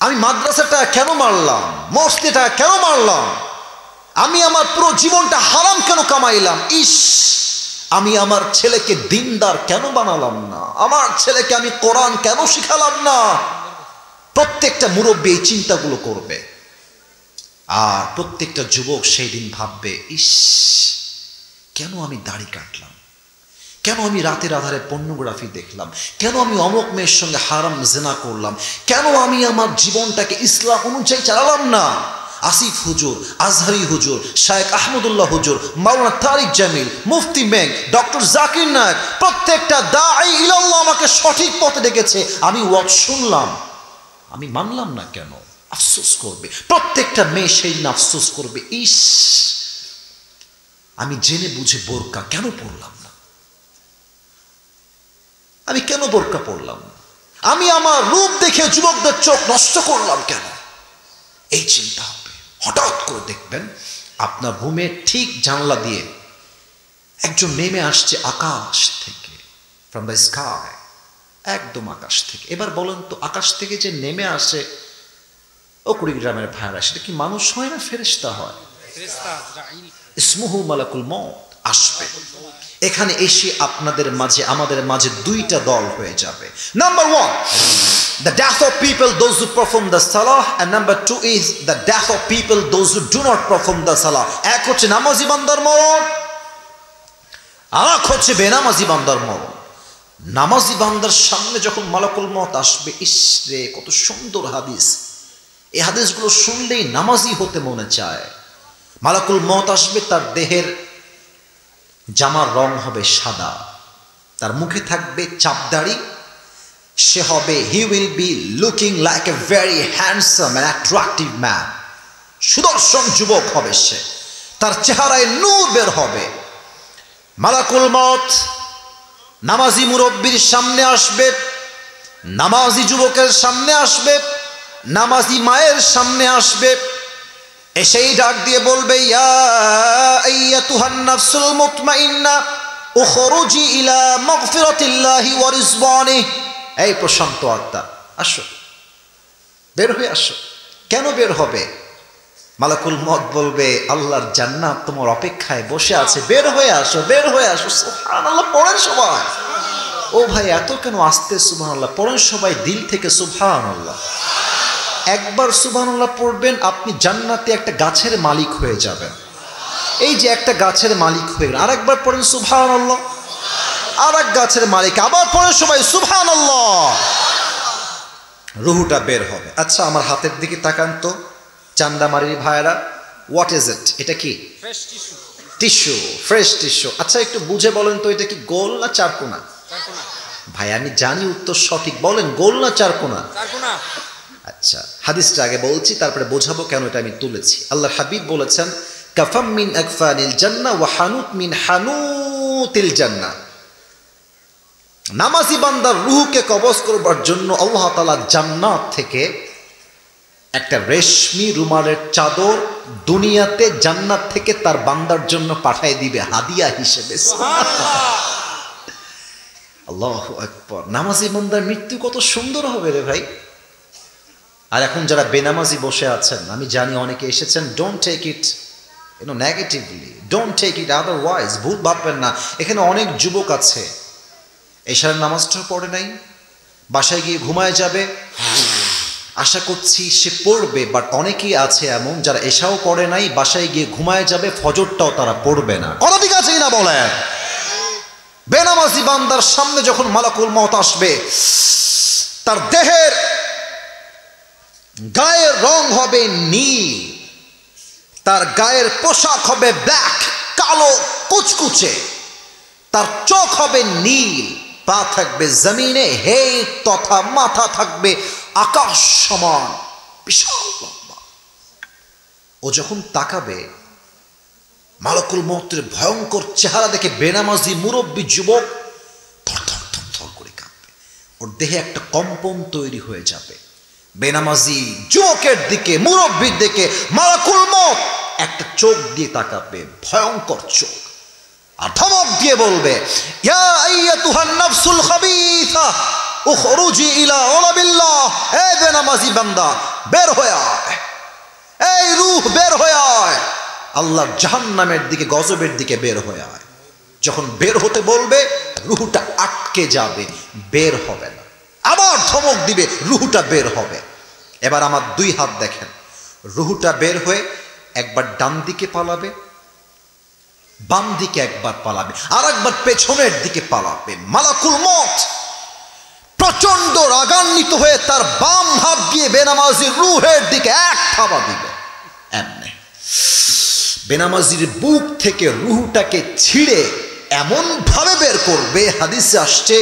আমি মাদ্রাসাটা কেন মারলাম, মসজিদটা কেন মারলাম, আমি আমার পুরো জীবনটা হারাম কেন কামাইলাম, ইস আমি আমার ছেলেকে দিনদার কেন বানালাম না, আমার ছেলেকে আমি কোরআন কেন শিখালাম না। প্রত্যেকটা মুরব্বী এই চিন্তাগুলো করবে। আর প্রত্যেকটা যুবক সেই দিন ভাববে, ইস কেন আমি দাড়ি কাটলাম, কেন আমি রাতের আধারে পর্নোগ্রাফি দেখলাম, কেন আমি অমুক মেয়ের সঙ্গে হারাম জেনা করলাম, কেন আমি আমার জীবনটাকে ইসলাম অনুযায়ী চালালাম না। আসিফ হুজুর, আজহারি হুজুর, শায়েখ আহমদুল্লাহ হুজুর, মাওলানা তারিক জামিল, মুফতি মেঘ, ডক্টর জাকির নায়েক, প্রত্যেকটা দাঈ ইলাল্লাহ আমাকে সঠিক পথে ডেকেছে, আমি ওয়াজ শুনলাম, আমি মানলাম না কেন, আফসোস করবে। প্রত্যেকটা মেয়ে সেই দিন আফসোস করবে, ইস আমি জেনে বুঝে বোরকা কেন পড়লাম না, আমি কেন বোরকা পড়লাম না, আমি আমার রূপ দেখে যুবকদের চোখ নষ্ট করলাম কেন। এই চিন্তা হবে। হঠাৎ করে দেখবেন আপনার রুমের ঠিক জানলা দিয়ে একজন নেমে আসছে আকাশ থেকে, ফ্রম দ্য স্কাই, একদম আকাশ থেকে। এবার বলেন তো, আকাশ থেকে যে নেমে আসে, ও কুড়িগ্রামের ভাইরা, সেটা কি মানুষ হয় না ফেরেশতা হয়? ইসমুহু মালাকুল মউত আসবে। এখানে এসে আপনাদের মাঝে আমাদের মাঝে দুইটা দল হয়ে যাবে। Number 1, the death of people those who perform the salah, and number 2 is the death of people those who do not perform the salah. এক হচ্ছে নামাজি বান্দার মরণ, আর এক হচ্ছে বেনামাজি বান্দার মরণ। নামাজি বান্দার সামনে যখন মালাকুল মউত আসবে, ইস রে কত সুন্দর হাদিস, এই হাদিসগুলো শুনলেই নামাজি হতে মনে চায়। মালাকুল মউত আসবে, তার দেহের জামার রং হবে সাদা, তার মুখে থাকবে চাপদাড়ি, সে হবে he will be looking like a very handsome and attractive man, সুদর্শন যুবক হবে সে, তার চেহারায় নূর বের হবে। মালাকুল মউত নামাজি মুরব্বির সামনে আসবে, নামাজি যুবকের সামনে আসবে, নামাজি মায়ের সামনে আসবে, এসেই ডাক দিয়ে বলবে, ইয়া আইয়াতুহান নাফসুল মুতমাইন্না উখরুজি ইলা মাগফিরাতিল্লাহি ওয়া রিজওয়ানিহি, এই প্রশান্ত আত্মা আসো, বের হয়ে আসো। কেন বের হবে? মালাকুল মউত বলবে, আল্লাহর জান্নাত তোমার অপেক্ষায় বসে আছে, বের হয়ে আসো, বের হয়ে আসো। সুবহানাল্লাহ পড়েন সবাই। ও ভাই এত কেন আস্তে সুবহানাল্লাহ পড়েন সবাই, দিল থেকে সুবহানাল্লাহ। একবার সুবহানাল্লাহ পড়বেন, আপনি জান্নাতে একটা গাছের মালিক হয়ে যাবেন। এই যে একটা গাছের মালিক হয়ে গেলেন, আরেকবার পড়েন সুবহানাল্লাহ, আর এক গাছের মালিক, আবার পড়েন সবাই সুবহানাল্লাহ, রুহুটা বের হবে। আচ্ছা আমার হাতের দিকে তাকান তো চান্দামারির ভাইরা, হোয়াট ইজ ইট? এটা কি? Tissue, fresh tissue. আচ্ছা একটু বুঝে বলেন তো, এটা কি গোল না চারকোনা? ভাই আমি জানি উত্তর সঠিক, বলেন গোল না চারকোনা? আচ্ছা হাদিসটা আগে বলছি, তারপরে বোঝাবো কেন এটা আমি তুলেছি। আল্লাহর হাবিব বলেছেন, কাফাম মিন আকফানিল জান্নাহ ওয়া হানুত মিন হানুতিল জান্নাহ। নামাজি বান্দার রুহকে কবজ করবার জন্য আল্লাহ তাআলা জান্নাত থেকে একটা রেশমি রুমালের চাদর দুনিয়াতে জান্নাত থেকে তার বান্দার জন্য পাঠিয়ে দিবে হাদিয়া হিসেবে। আল্লাহু আকবার। নামাজি বান্দার মৃত্যু কত সুন্দর হবে রে ভাই। আর এখন যারা বেনামাজি বসে আছেন, আমি জানি অনেকে এসেছেন, don't take it negatively, don't take it otherwise, ভুল ভাববেন না। এখানে অনেক যুবক আছে এশার নামাজটা পড়ে নাই, বাসায় গিয়ে ঘুমায় যাবে, আশা করছি সে পড়বে। বাট অনেকেই আছে এমন যারা এশাও পড়ে নাই, বাসায় গিয়ে ঘুমায় যাবে, ফজরটাও তারা পড়বে না। কথা ঠিক আছে না বলেন? বেনামাজি বান্দার সামনে যখন মালাকুল মউত আসবে, তার দেহের গায়ের রং হবে নীল, তার গায়ের পোশাক হবে ব্ল্যাক, কালো কুচকুচে, তার চোখ হবে নীল, পা থাকবে জমিনে হে তথা মাথা থাকবে আকাশ সমান বিশাল লম্বা। ও যখন তাকাবে, মালাকুল মউতের ভয়ঙ্কর চেহারা দেখে বেনামাজি মুরব্বী যুবক থরথর থরথর করে কাঁপবে, ওর দেহে একটা কম্পন তৈরি হয়ে যাবে। বেনামাজি যুবকের দিকে, মুরব্বীর দিকে মালাকুল মউত একটা চোখ দিয়ে তাকাবে, ভয়ঙ্কর চোখ, আর ধমক দিয়ে বলবে, ইয়া আইয়াতুহান নাফসুল খাবিসা উখরুজি ইলা ওয়ালাবিল্লাহ। এই বেনামাজি বান্দা বের হয়ে আয়, এই রূহ বের হয়ে আয়, আল্লাহর জাহান্নামের দিকে, গজবের দিকে বের হয়ে আয়। যখন বের হতে বলবে, রূহটা আটকে যাবে, বের হবে না। আবার ধমক দিবে, রূহটা বের হবে। এবার আমার দুই হাত দেখেন, রূহটা বের হয়ে একবার ডান দিকে পালাবে, বাম দিকে একবার পালাবে, আর একবার পেছনের দিকে পালাবে। মালাকুল মউত প্রচন্ড রাগান্বিত হয়ে তার বাম হাত দিয়ে বেনামাজির রূহের দিকে এক থাবা দিবে। এমনি বেনামাজির বুক থেকে রূহটাকে ছিঁড়ে এমন ভাবে বের করবে, হাদিসে আসছে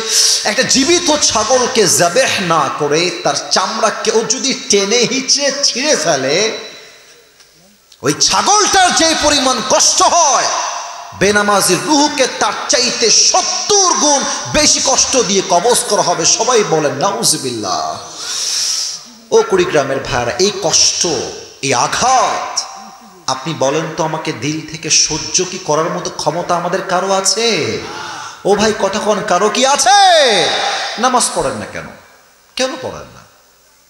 একটা জীবিত ছাগলকে যাবেহ না করে তার চামড়া কেউ যদি টেনে হিচড়ে ছিঁড়ে ফেলে, ওই ছাগলটার যে পরিমাণ কষ্ট হয়, বেনামাজির রূহকে তার চাইতে 70 গুণ বেশি কষ্ট দিয়ে কবজ করা হবে। সবাই বলেন নাউজুবিল্লাহ। ও কুড়িগ্রামের ভাইরা, এই কষ্ট, এই আঘাত আপনি বলেন তো আমাকে, দিল থেকে সহ্য কি করার মতো ক্ষমতা আমাদের কারো আছে? ও ভাই কতক্ষণ কারো কি আছে? নামাজ পড়েন না কেন? কেন পড়েন না?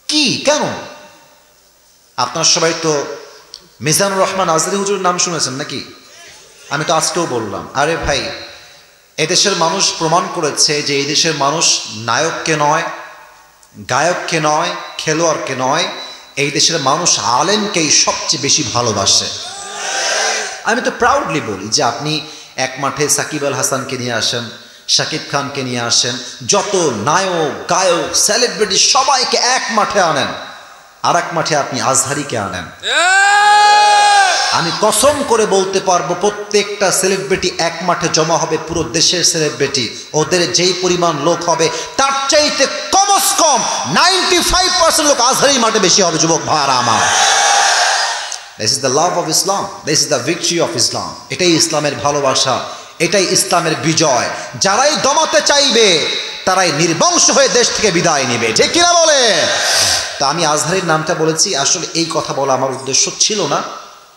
কি কেন? আপনার সবাই তো মিজানুর রহমান আজহারী হুজুরের নাম শুনেছেন নাকি? আমি তো আজকেও বললাম, আরে ভাই, এদেশের মানুষ প্রমাণ করেছে যে এই দেশের মানুষ নায়ককে নয়, গায়ককে নয়, খেলোয়াড়কে নয়, এই দেশের মানুষ আলেমকেই সবচেয়ে বেশি ভালোবাসে। আমি তো প্রাউডলি বলি যে আপনি এক মাঠে সাকিব আল হাসানকে নিয়ে আসেন, শাকিব খানকে নিয়ে আসেন, যত নায়ক গায়ক সেলিব্রিটি সবাইকে এক মাঠে আনেন, আর এক মাঠে আপনি আজহারীকে আনেন, আমি কসম করে বলতে পারবো প্রত্যেকটা সেলিব্রিটি এক মাঠে জমা হবে, পুরো দেশের সেলিব্রিটি, ওদের যেই পরিমাণ লোক হবে তার চাইতে কমস কম 95% লোক আজহারী মাঠে বেশি হবে। যুবক ভাইরা আমার, this is the love of Islam, this is the victory of Islam. এটাই ইসলামের ভালোবাসা, এটাই ইসলামের বিজয়। যারাই দমাতে চাইবে তারাই নির্বংশ হয়ে দেশ থেকে বিদায় নেবে, ঠিক কিনা বলে? তা আমি আজহারীর নামটা বলেছি, আসলে এই কথা বলা আমার উদ্দেশ্য ছিল না,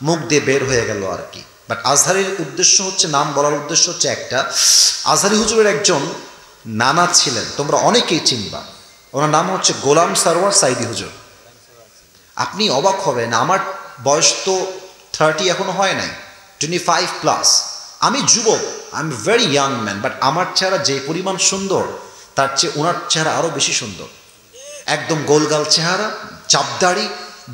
মুখ দিয়ে বের হয়ে গেল আর কি। বাট আজহারীর উদ্দেশ্য হচ্ছে, নাম বলার উদ্দেশ্য হচ্ছে একটা, আজহারী হুজুরের একজন নানা ছিলেন, তোমরা অনেকেই চিনবা, ওনার নাম হচ্ছে গোলাম সরওয়ার সাইদি হুজুর। আপনি অবাক হবেন, আমার বয়স তো 30 এখনো হয় নাই, 25+। আমি যুবক, I am very young man, but আমার চেহারা যে পরিমাণ সুন্দর, তার চেয়ে ওনার চেহারা আরও বেশি সুন্দর। একদম গোলগাল চেহারা, চাপদাড়ি,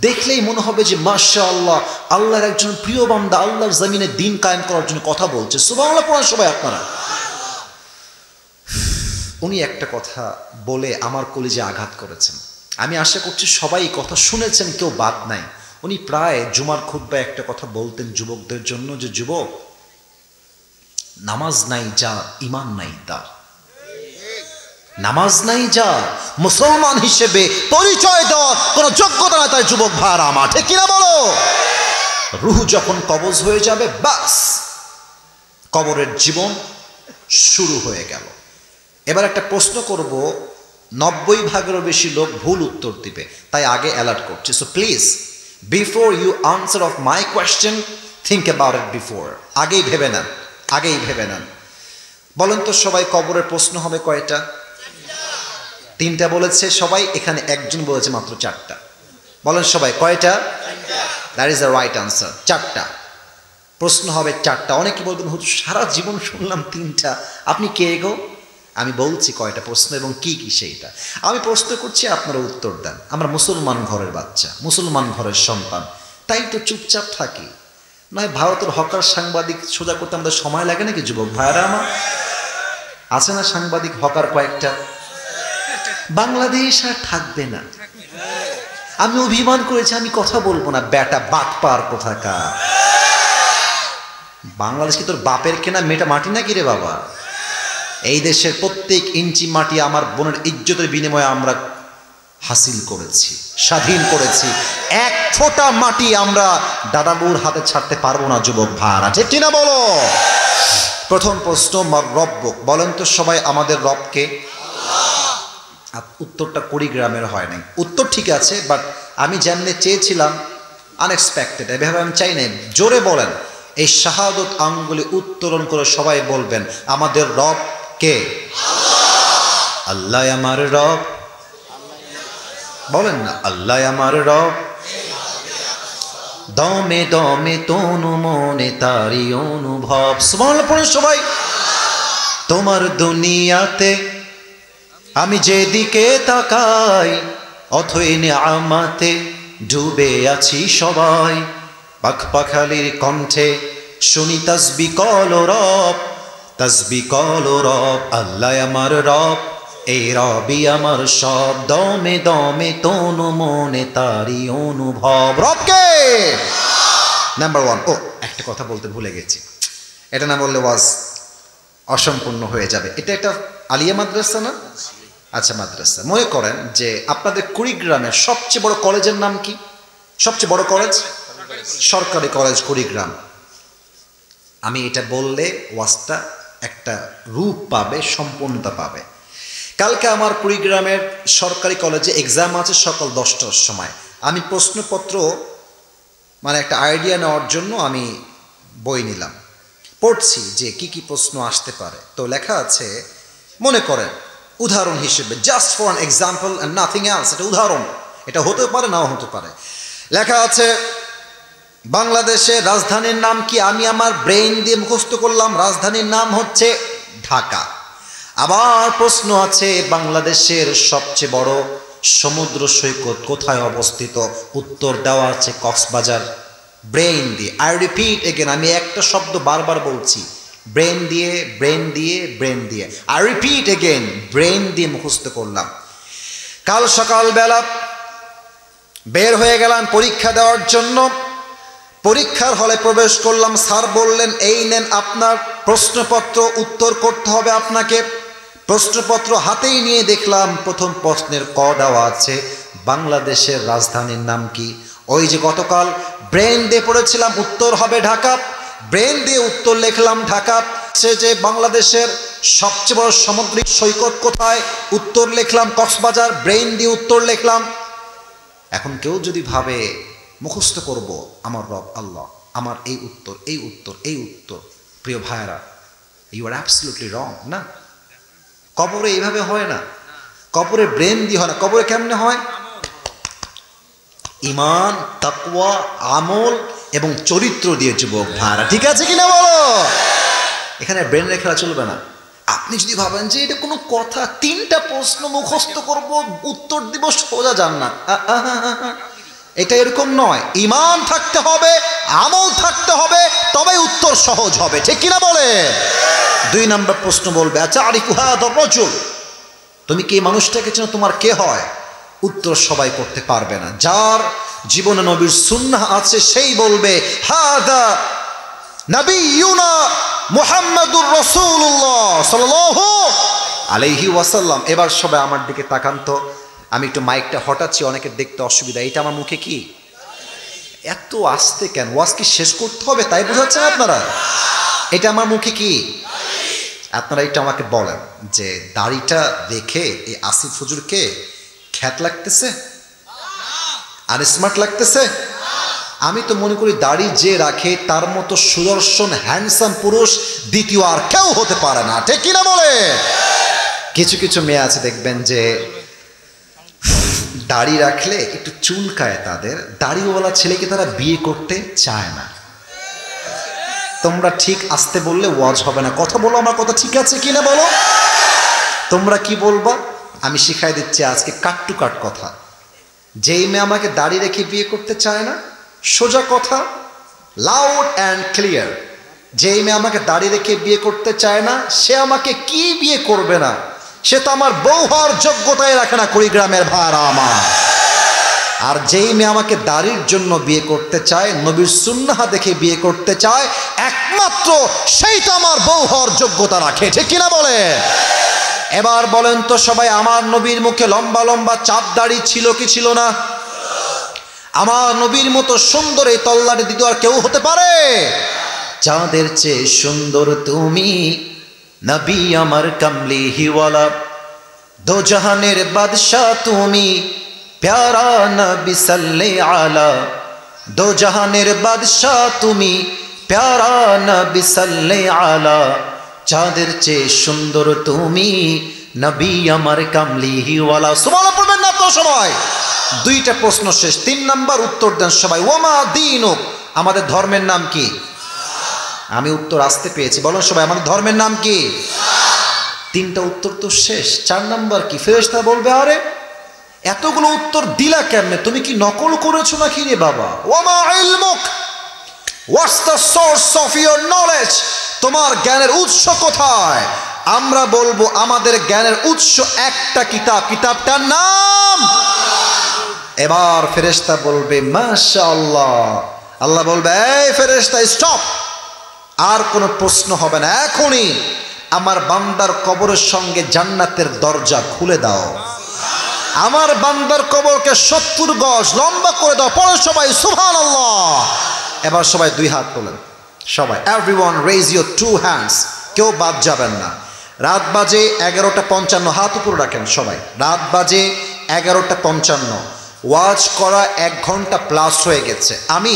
দেখলেই মনে হবে যে মাশাআল্লাহ, আল্লাহর একজন প্রিয় বান্দা আল্লাহর জমিনে দিন কায়েম করার জন্য কথা বলছে। সুবহানাল্লাহ পড়েন সবাই আপনারা। উনি একটা কথা বলে আমার কলিজে আঘাত করেছেন। আমি আশা করছি সবাই কথা শুনেছেন, কেউ বাদ নাই। উনি প্রায় জুমার খুতবায় একটা কথা বলতেন যুবকদের জন্য, যে যুবক, নামাজ নাই যা, ঈমান নাই তার। নামাজ নাই যা, মুসলমান হিসেবে পরিচয় দেওয়ার কোনো যোগ্যতা নাই তাই। যুবক ভাইরা আমার, ঠিক কিনা বলো? রূহ যখন কবজ হয়ে যাবে, বাস কবরের জীবন শুরু হয়ে গেল। এবার একটা প্রশ্ন করব, 90% বেশি লোক ভুল উত্তর দিবে, তাই আগে অ্যালার্ট করছি। So please before you answer of my question think about it before. আগেই ভেবে নেন, আগেই ভেবে নেন। বলেন তো সবাই, কবরের প্রশ্ন হবে কয়টা? 3টা বলেছে সবাই, এখানে একজন বলেছে মাত্র 4টা। বলেন সবাই কয়টা? That is the right answer, 4টা প্রশ্ন হবে, 4টা। অনেকে বলবেন হুজুর সারা জীবন শুনলাম 3টা, আপনি কে গো? আমি বলছি কয়টা প্রশ্ন এবং কি কি সেইটা। আমি প্রশ্ন করছি, আপনারা উত্তর দেন। আমরা মুসলমান ঘরের বাচ্চা, মুসলমান ঘরের সন্তান, তাই তো চুপচাপ থাকি। নয় ভারতের হকার সাংবাদিক সোজা করতে আমাদের সময় লাগে নাকি? যুবক ভাইরা আমার আছে না সাংবাদিক হকার কয়েকটা? বাংলাদেশ আর থাকবে না। আমি অভিমান করেছি, আমি কথা বলবো না। বেটা বাটপার কোথাকার। বাংলাদেশ কি তোর বাপের কেনা মেয়েটা মাটি নাকি রে বাবা? এই দেশের প্রত্যেক ইঞ্চি মাটি আমার বোনের ইজ্জতের বিনিময়ে আমরা হাসিল করেছি, স্বাধীন করেছি। এক ফোঁটা মাটি আমরা দাদাবুর হাতে ছাড়তে পারবো না যুবক ভাইরা, ঠিক কিনা বলো? প্রথম প্রশ্ন, রব্বুক। বলেন তো সবাই আমাদের রবকে? উত্তরটা কুড়িগ্রামের হয় নাই। উত্তর ঠিক আছে, বাট আমি যেমনি চেয়েছিলাম আনএক্সপেক্টেড, এভাবে আমি চাই নাই। জোরে বলেন, এই শাহাদত আঙ্গুলি উত্তোলন করে সবাই বলবেন আমাদের রব কে? আল্লাহ আমার রব। বলেন না, আল্লাহ আমার রব। দমে দমে তনু মনে তারি অনুভব। সুবহানাল্লাহ পড়ুন সবাই। তোমার দুনিয়াতে আমি যেদিকে তাকাই, অথই নিয়ামতে ডুবে আছি সবাই। পাখপাখালির কণ্ঠে শুনি তাসবিহ কলো রব, তাসবিহ কলো রব। আল্লাহ আমার রব, এই রবই আমার সব। দমে দমে তনু মনে তারি অনুভব। রবকে নাম্বার 1। ও একটা কথা বলতে ভুলে গেছি, এটা না বললে ওয়াজ অসম্পূর্ণ হয়ে যাবে। এটা একটা আলিয়া মাদ্রাসা না? আচ্ছা মাদ্রাসা। মনে করেন যে আপনাদের কুড়িগ্রামের সবচেয়ে বড় কলেজের নাম কি? সবচেয়ে বড় কলেজ? সরকারি কলেজ কুড়িগ্রাম। আমি এটা বললে ওয়াজটা একটা রূপ পাবে, সম্পূর্ণতা পাবে। কালকে আমার কুড়িগ্রামের সরকারি কলেজে এক্সাম আছে সকাল 10টার সময়। আমি প্রশ্নপত্র মানে একটা আইডিয়া নেওয়ার জন্য আমি বই নিলাম, পড়ছি যে কি কি প্রশ্ন আসতে পারে। তো লেখা আছে, মনে করেন উদাহরণ হিসেবে, just for an example and nothing else, এটা উদাহরণ, এটা হতে পারে নাও হতে পারে। লেখা আছে বাংলাদেশের রাজধানীর নাম কি? আমি আমার ব্রেইন দিয়ে মুখস্থ করলাম, রাজধানীর নাম হচ্ছে ঢাকা। আবার প্রশ্ন আছে বাংলাদেশের সবচেয়ে বড় সমুদ্র সৈকত কোথায় অবস্থিত? উত্তর দেওয়া আছে কক্সবাজার। ব্রেইন দিয়ে, আই রিপিট এগেন, আমি একটা শব্দ বারবার বলছি, ব্রেন দিয়ে, ব্রেন দিয়ে, ব্রেন দিয়ে। আই রিপিট এগেন, ব্রেন দিয়ে মুখস্থ করলাম। কাল সকালবেলা বের হয়ে গেলাম পরীক্ষা দেওয়ার জন্য। পরীক্ষার হলে প্রবেশ করলাম, স্যার বললেন এই নেন আপনার প্রশ্নপত্র, উত্তর করতে হবে আপনাকে। প্রশ্নপত্র হাতেই নিয়ে দেখলাম প্রথম প্রশ্নের ক দেওয়া আছে, বাংলাদেশের রাজধানীর নাম কি? ওই যে গতকাল ব্রেন দিয়ে পড়েছিলাম উত্তর হবে ঢাকা, ব্রেন দিয়ে উত্তর লিখলাম ঢাকা। সে যে বাংলাদেশের সবচেয়ে বড় সামুদ্রিক সৈকত কোথায়? উত্তর লিখলাম কক্সবাজার, ব্রেন দিয়ে উত্তর লিখলাম। এখন কেউ যদি ভাবে মুখস্থ করব আমার রব আল্লাহ, আমার এই উত্তর, এই উত্তর, এই উত্তর, প্রিয় ভাইরা, ইউ আর অ্যাবসলিউটলি রং। না, কবরে এইভাবে হয় না, কবরে ব্রেন দিয়ে হয় না। কবরে কেমনে হয়? ইমান, তাকওয়া, আমল এবং চরিত্র দিয়ে যুবক ভাইরা, ঠিক আছে কিনা বলো? এখানে ব্রেন রেখা চলবে না। আপনি যদি ভাবেন যে এটা কোনো কথা, 3টা প্রশ্ন মুখস্থ করব, উত্তর দিব, সোজা জান্নাত, এটা এরকম নয়। ইমান থাকতে হবে, আমল থাকতে হবে, তবে উত্তর সহজ হবে, ঠিক কিনা বলে? 2 নম্বর প্রশ্ন বলবে, আচ্ছা আরিফু হাদা রাজুল, তুমি কি মানুষটাকে চেনো, তোমার কে হয়? উত্তর সবাই করতে পারবে না। যার জীবনে নবীর সুন্নাহ আছে সেই বলবে হাদা নবিয়ুনা মুহাম্মাদুর রাসূলুল্লাহ সাল্লাল্লাহু আলাইহি ওয়াসাল্লাম। এবার সবাই আমার দিকে তাকান তো, আমি একটু মাইকটা হটাচ্ছি, অনেকের দেখতে অসুবিধা। এটা আমার মুখে কি এত আস্তে কেন? ওয়াজ কি শেষ করতে হবে তাই বোঝাচ্ছেন আপনারা? এটা আমার মুখে কি? আপনারা এটা আমাকে বলেন যে দাড়িটা দেখে এই আসিফ হুজুরকে খ্যাত লাগতেছে আর স্মার্ট লাগতেছে? আমি তো মনে করি দাড়ি যে রাখে তার মতো সুদর্শন হ্যান্ডসাম পুরুষ দ্বিতীয় আর কেউ হতে পারে না, ঠিক কিনা বলে? কিছু কিছু মেয়ে আছে দেখবেন যে দাড়ি রাখলে একটু চুলকায়, তাদের দাড়িওয়ালা ছেলেকে তারা বিয়ে করতে চায় না। তোমরা ঠিক আসতে বললে ওয়াজ হবে না, কথা বলো, আমার কথা ঠিক আছে কিনা বলো। তোমরা কি বলবা আমি শিখাই দিচ্ছি আজকে কাট টু কাট কথা। যেই মেয়ে আমাকে দাড়ি রেখে বিয়ে করতে চায় না, সোজা কথা, লাউড অ্যান্ড ক্লিয়ার, যেই মেয়ে আমাকে দাড়ি রেখে বিয়ে করতে চায় না সে আমাকে কি বিয়ে করবে না, সে তো আমার বউ হওয়ার যোগ্যতায় রাখে না কুড়িগ্রামের ভাড়া আমার। আর যেই মেয়ে আমাকে দাড়ির জন্য বিয়ে করতে চায়, নবীর সুন্নাহ দেখে বিয়ে করতে চায়, একমাত্র সেই তো আমার বউ হওয়ার যোগ্যতা রাখে, ঠিক কিনা বলে? এবার বলেন তো সবাই, আমার নবীর মুখে লম্বা লম্বা চাপ দাড়ি ছিল কি ছিল না? আমার নবীর মতো সুন্দর এই তল্লাটে দ্বিতীয় আর কেউ হতে পারে? চাঁদের চেয়ে সুন্দর তুমি নবী আমার কামলি হিওয়ালা, দো জাহানের বাদশাহ তুমি প্যারা নবী সাল্লে আলা, দো জাহানের বাদশাহ তুমি প্যারা নবী সাল্লে আলা, চাঁদের চেয়ে সুন্দর তুমি নবী আমার কামলি হিওয়ালা। সুবহানাল্লাহ পড়বেন না তো সবাই? দুইটা প্রশ্ন শেষ, 3 নাম্বার উত্তর দেন সবাই। ওমা দীনুক, আমাদের ধর্মের নাম কি? আমি উত্তর আসতে পেয়েছি, বলেন সবাই আমাদের ধর্মের নাম কি? 3টা উত্তর তো শেষ, 4 নাম্বার কি? ফেরেশতা বলবে আরে এতগুলো উত্তর দিলা কেমনে, তুমি কি নকল করেছো নাকি রে বাবা? ওমা ইলমুক, what's the source of your knowledge, তোমার জ্ঞানের উৎস কোথায়? আমরা বলবো আমাদের জ্ঞানের উৎস একটা কিতাব, কিতাবটার নাম। এবার ফেরেশতা বলবে মাশাআল্লাহ, আল্লাহ বলবে এই ফেরেশতা স্টপ, আর কোনো প্রশ্ন হবে না, এখনই আমার বান্দার কবরের সঙ্গে জান্নাতের দরজা খুলে দাও, আমার বান্দার কবরকে 70 গজ লম্বা করে দাও। পড়ো সবাই সুবহানাল্লাহ। এবার সবাই 2 হাত তোলেন, সবাই এভরিওয়ান রেজ ইউর 2 হ্যান্ডস, কেউ বাদ যাবেন না। রাত বাজে 11:55, হাত উপরে রাখেন সবাই। রাত বাজে 11:55, ওয়াজ করা 1 ঘন্টা প্লাস হয়ে গেছে। আমি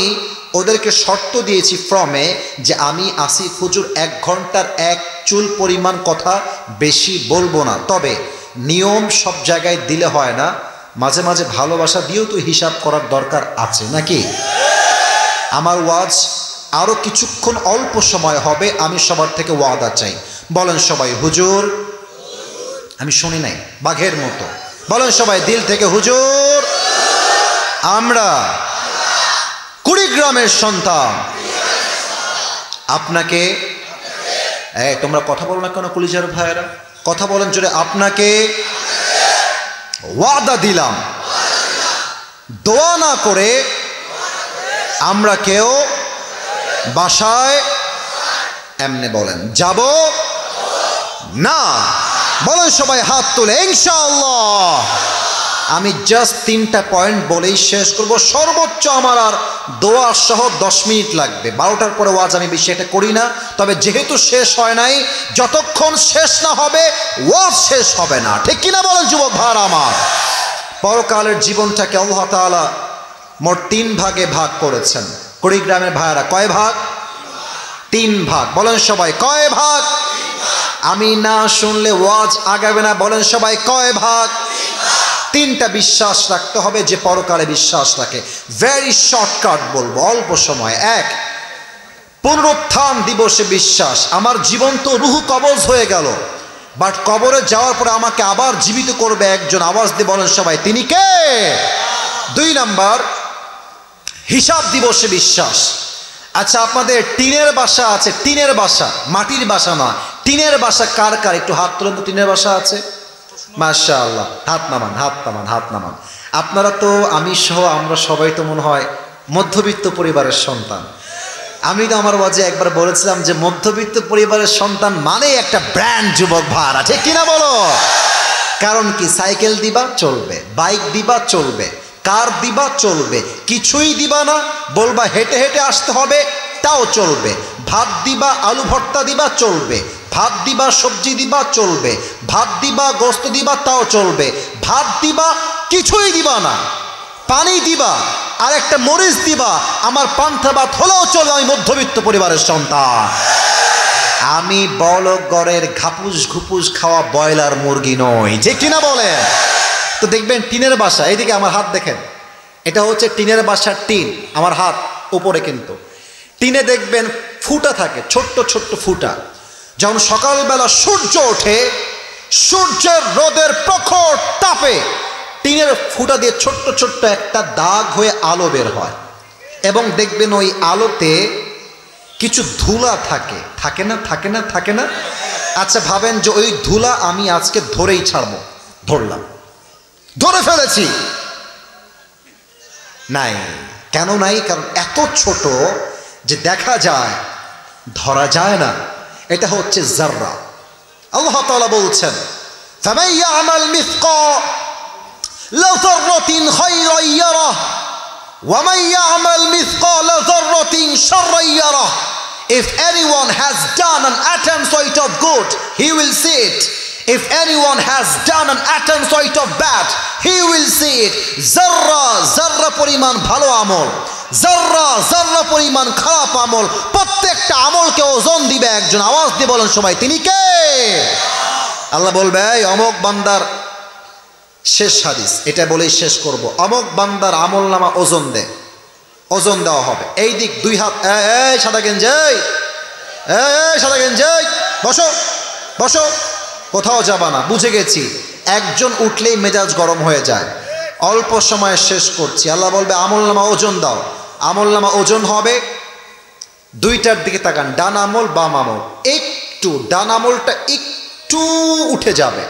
ওদেরকে শর্ত দিয়েছি ফ্রমে যে আমি আসিফ হুজুর 1 ঘন্টার 1 চুল পরিমাণ কথা বেশি বলবো না, তবে নিয়ম সব জায়গায় দিলে হয় না, মাঝে মাঝে ভালোবাসা দিয়েও তো হিসাব করার দরকার আছে নাকি? আমার ওয়াজ আরও কিছুক্ষণ অল্প সময় হবে, আমি সবার থেকে ওয়াদা চাই। বলেন সবাই হুজুর, আমি শুনি নাই বাঘের মতো, বলেন সবাই দিল থেকে হুজুর, আমরা কুড়িগ্রামের সন্তান আপনাকে, তোমরা কথা বলো না কেন কলিজার ভাইয়েরা, কথা বলেন জোরে, আপনাকে ওয়াদা দিলাম দোয়া না করে আমরা কেউ বাসায় এমনি বলেন যাব না, বলেন সবাই হাত তুলে ইনশাআল্লাহ। আমি জাস্ট 3টা পয়েন্ট বলেই শেষ করব, সর্বোচ্চ আমার আর দোয়া সহ 10 মিনিট লাগবে। 12টার পরে ওয়াজ আমি বেশি এটা করি না, তবে যেহেতু শেষ হয় নাই, যতক্ষণ শেষ না হবে ওয়াজ শেষ হবে না, ঠিক কিনা বলেন যুবক ভাইরা আমার? পরকালের জীবনটাকে আল্লাহ তাআলা মোট 3 ভাগে ভাগ করেছেন। কুড়িগ্রামের ভাইরা কয় ভাগ? 3 ভাগ। বলেন সবাই কয় ভাগ? আমি না শুনলে ওয়াজ আগাবে না, বলেন সবাই কয় ভাগ? 3টা বিশ্বাস রাখতে হবে, যে পরকালে বিশ্বাস রাখে। ভেরি শর্টকাট বলবো, অল্প সময়। 1, পুনরুত্থান দিবসে বিশ্বাস। আমার জীবন তো রুহ কবজ হয়ে গেল, বাট কবরে যাওয়ার পরে আমাকে আবার জীবিত করবে একজন, আওয়াজ দিয়ে বলেন সবাই তিনি কে? 2 নাম্বার, হিসাব দিবসে বিশ্বাস। আচ্ছা আপনাদের টিনের বাসা আছে? টিনের বাসা, মাটির বাসা না, টিনের বাসা কার কার একটু হাত তুলেন তো। টিনের বাসা আছে? মাশাআল্লাহ, হাত নামান, হাত নামান, হাত নামান। আপনারা তো, আমি সহ আমরা সবাই তো মনে হয় মধ্যবিত্ত পরিবারের সন্তান। আমি তো আমার ওয়াজে একবার বলেছিলাম যে মধ্যবিত্ত পরিবারের সন্তান মানে একটা ব্র্যান্ড যুবক ভাড়া, ঠিক কিনা বলো? কারণ কি, সাইকেল দিবা চলবে, বাইক দিবা চলবে, কার দিবা চলবে, কিছুই দিবা না বলবা হেঁটে হেঁটে আসতে হবে তাও চলবে, ভাত দিবা আলু ভর্তা দিবা চলবে, ভাত দিবা সবজি দিবা চলবে, ভাত দিবা গোস্ত দিবা তাও চলবে, ভাত দিবা কিছুই দিবা না, পানি দিবা আর একটা মরিচ দিবা, আমার পান্তা ভাত হলেও চলবে, আমি মধ্যবিত্ত পরিবারের সন্তান। আমি বড়লোক ঘরের ঘাপুস ঘুপুস খাওয়া ব্রয়লার মুরগি নই, যে কিনা বলে। তো দেখবেন টিনের বাসা, এইদিকে আমার হাত দেখেন, এটা হচ্ছে টিনের বাসার টিন, আমার হাত উপরে, কিন্তু টিনে দেখবেন ফুটা থাকে, ছোট্ট ছোট্ট ফুটা। যখন সকালবেলা সূর্য ওঠে, সূর্যের রোদের প্রখর তাপে টিনের ফুটা দিয়ে ছোট্ট ছোট্ট একটা দাগ হয়ে আলো বের হয়, এবং দেখবেন ওই আলোতে কিছু ধুলা থাকে, থাকে না থাকে না থাকে না। আচ্ছা ভাবেন যে ওই ধুলা আমি আজকে ধরেই ছাড়বো, ধরলাম, ধরে ফেলেছি, নাই। কেন নাই? কারণ এত ছোট যে দেখা যায়, ধরা যায় না। এটা হচ্ছে জাররা। আল্লাহ তাআলা বলছেন, ফামান ইয়ামাল মিসকালা যাররাতিন খায়রান ইয়ারাহ ওয়া মান Yamal মিসকালা যাররাতিন শাররান ইয়ারাহ। If anyone has done an atom's weight of good, he will see it. If anyone has done an atom's weight of bad, he will see it. Zarra, zarra পরিমাণ ভালো আমল, zarra, zarra পরিমাণ খারাপ আমল, প্রত্যেকটা আমলকে ওজন দিবে একজন। আওয়াজ দিয়ে বলেন সবাই, তিনি কে? আল্লাহ বলবে, অমুক বান্দার, শেষ হাদিস, এটা বলেই শেষ করব, অমুক বান্দার আমল নামা ওজন দে, ওজন দেওয়া হবে। এই দিক দুই হাত, এই সাদা গেঞ্জি, এই সাদা গেঞ্জি, বসো বসো, কোথাও যাবা না, বুঝে গেছি। একজন উঠলেই মেজাজ গরম হয়ে যায়। অল্প সময়ে শেষ করছি। আল্লাহ বলবে, আমল নামা ওজন দাও। আমল নামা ওজন হবে, দুইটার দিকে তাকান, ডান আমল বাম আমল, একটু ডান আমলটা একটু উঠে যাবে।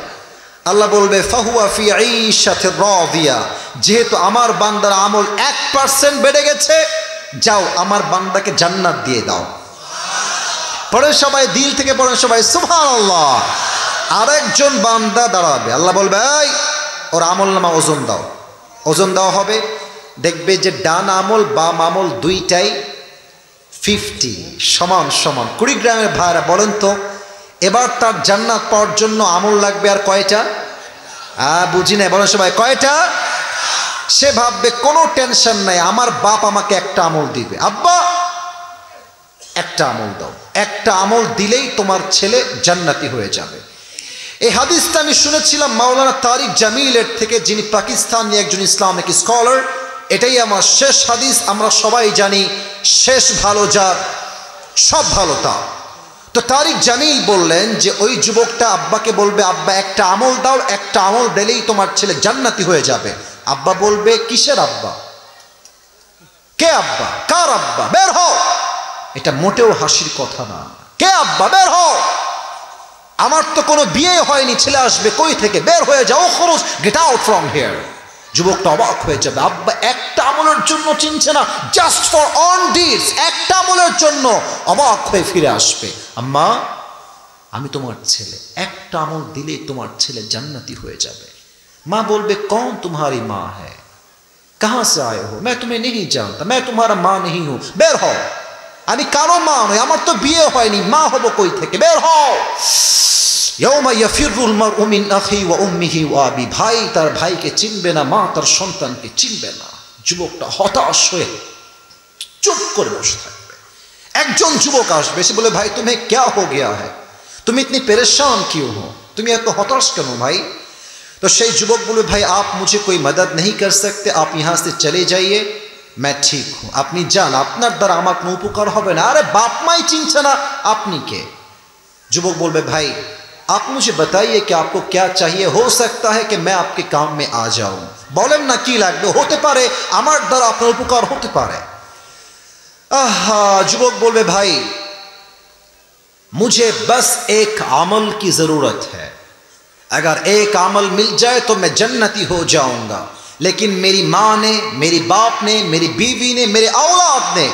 আল্লাহ বলবে, ফাহুয়া ফি ঈশাতির রাদিয়া, যেহেতু আমার বান্দার আমল 1% বেড়ে গেছে, যাও আমার বান্দাকে জান্নাত দিয়ে দাও। পড়েন সবাই, দিল থেকে পড়েন সবাই, সুবহানাল্লাহ। আরেকজন বান্দা দাঁড়াবে, আল্লাহ বলবে, এই ওর আমল নামা ওজন দাও। ওজন দেওয়া হবে, দেখবে যে ডান আমল বাম আমল দুইটাই 50, সমান সমান। 20 গ্রামের ভাইরা বলেন তো, এবার তার জান্নাত পাওয়ার জন্য আমল লাগবে আর কয়টা? বুঝি না, বলেন সবাই, কয়টা? সে ভাববে কোনো টেনশন নাই, আমার বাপ আমাকে একটা আমল দিবে, আব্বা একটা আমল দাও, একটা আমল দিলেই তোমার ছেলে জান্নাতি হয়ে যাবে। এই হাদিসটা আমি শুনেছিলাম মাওলানা তারিক জামিলের থেকে, যিনি পাকিস্তানি একজন ইসলামিক স্কলার। এটাই আমার শেষ হাদিস। আমরা সবাই জানি, শেষ ভালো যার, সব ভালো তার। তো তারিক জামিল বললেন যে ওই যুবকটা আব্বাকে বলবে, আব্বা একটা আমল দাও, একটা আমল দিলেই তোমার ছেলে জান্নাতি হয়ে যাবে। আব্বা বলবে, কিসের আব্বা? কে আব্বা? কার আব্বা? বের হও। এটা মোটেও হাসির কথা না। কে আব্বা? বের হও। আমার তো কোনো বিয়ে হয়নি, ছেলে আসবে কই থেকে? বের হয়ে যাও, খরচ, গেট আউট ফ্রম হিয়ার। যুবকটা অবাক হয়ে যাবে, আব্বা একটা আমলের জন্য চিনছে না, জাস্ট ফর অন ডিডস, একটা আমলের জন্য। অবাক হয়ে ফিরে আসবে, আম্মা আমি তোমার ছেলে, একটা আমল দিলে তোমার ছেলে জান্নাতি হয়ে যাবে। মা বলবে, कौन तुम्हारी माँ है, कहाँ से आए हो? मैं तुम्हें नहीं जानता, मैं तुम्हारा माँ नहीं हूँ, বের হও। আমি কারো মা নই, আমার তো বিয়ে হয়নি, মা হবো কই থেকে? বের হও। ইয়াউমা ইয়াফিরুল মারউ মিন আখি ওয়া উম্মিহি ওয়া আবি, ভাই তার ভাইকে চিনবে না, মা তার সন্তানকে চিনবে না। যুবকটা হতাশ হয়ে চুপ করে বসে থাকবে। একজন যুবক আসবে, সে বলে, ভাই तुम्हें क्या हो गया है, तुम इतनी परेशान क्यों हो, তুমি এত হতাশ কেন ভাই? तो সেই যুবক বলে, ভাই आप मुझे कोई मदद नहीं कर सकते, आप यहाँ से चले जाइए, मैं ठीक हूँ, আপনি যান, আপনার দ্বারা আমার কোনো উপকার হবে না। আরে বাপ মাই চিনছে না, আপনি কে? যুবক বলবে, भाई आप मुझे बताइए कि आपको क्या चाहिए, हो सकता है कि मैं आपके काम में आ जाऊं। বলেন না কি লাগবে, হতে পারে আমার দ্বারা আপনার উপকার হতে পারে। যুবক বলবে, भाई मुझे बस एक अमल की जरूरत है, अगर एक अमल मिल जाए तो मैं जन्नती हो जाऊंगा, लेकिन मेरी माँ ने, मेरी बाप ने, मेरी बीवी ने, मेरे औलाद ने,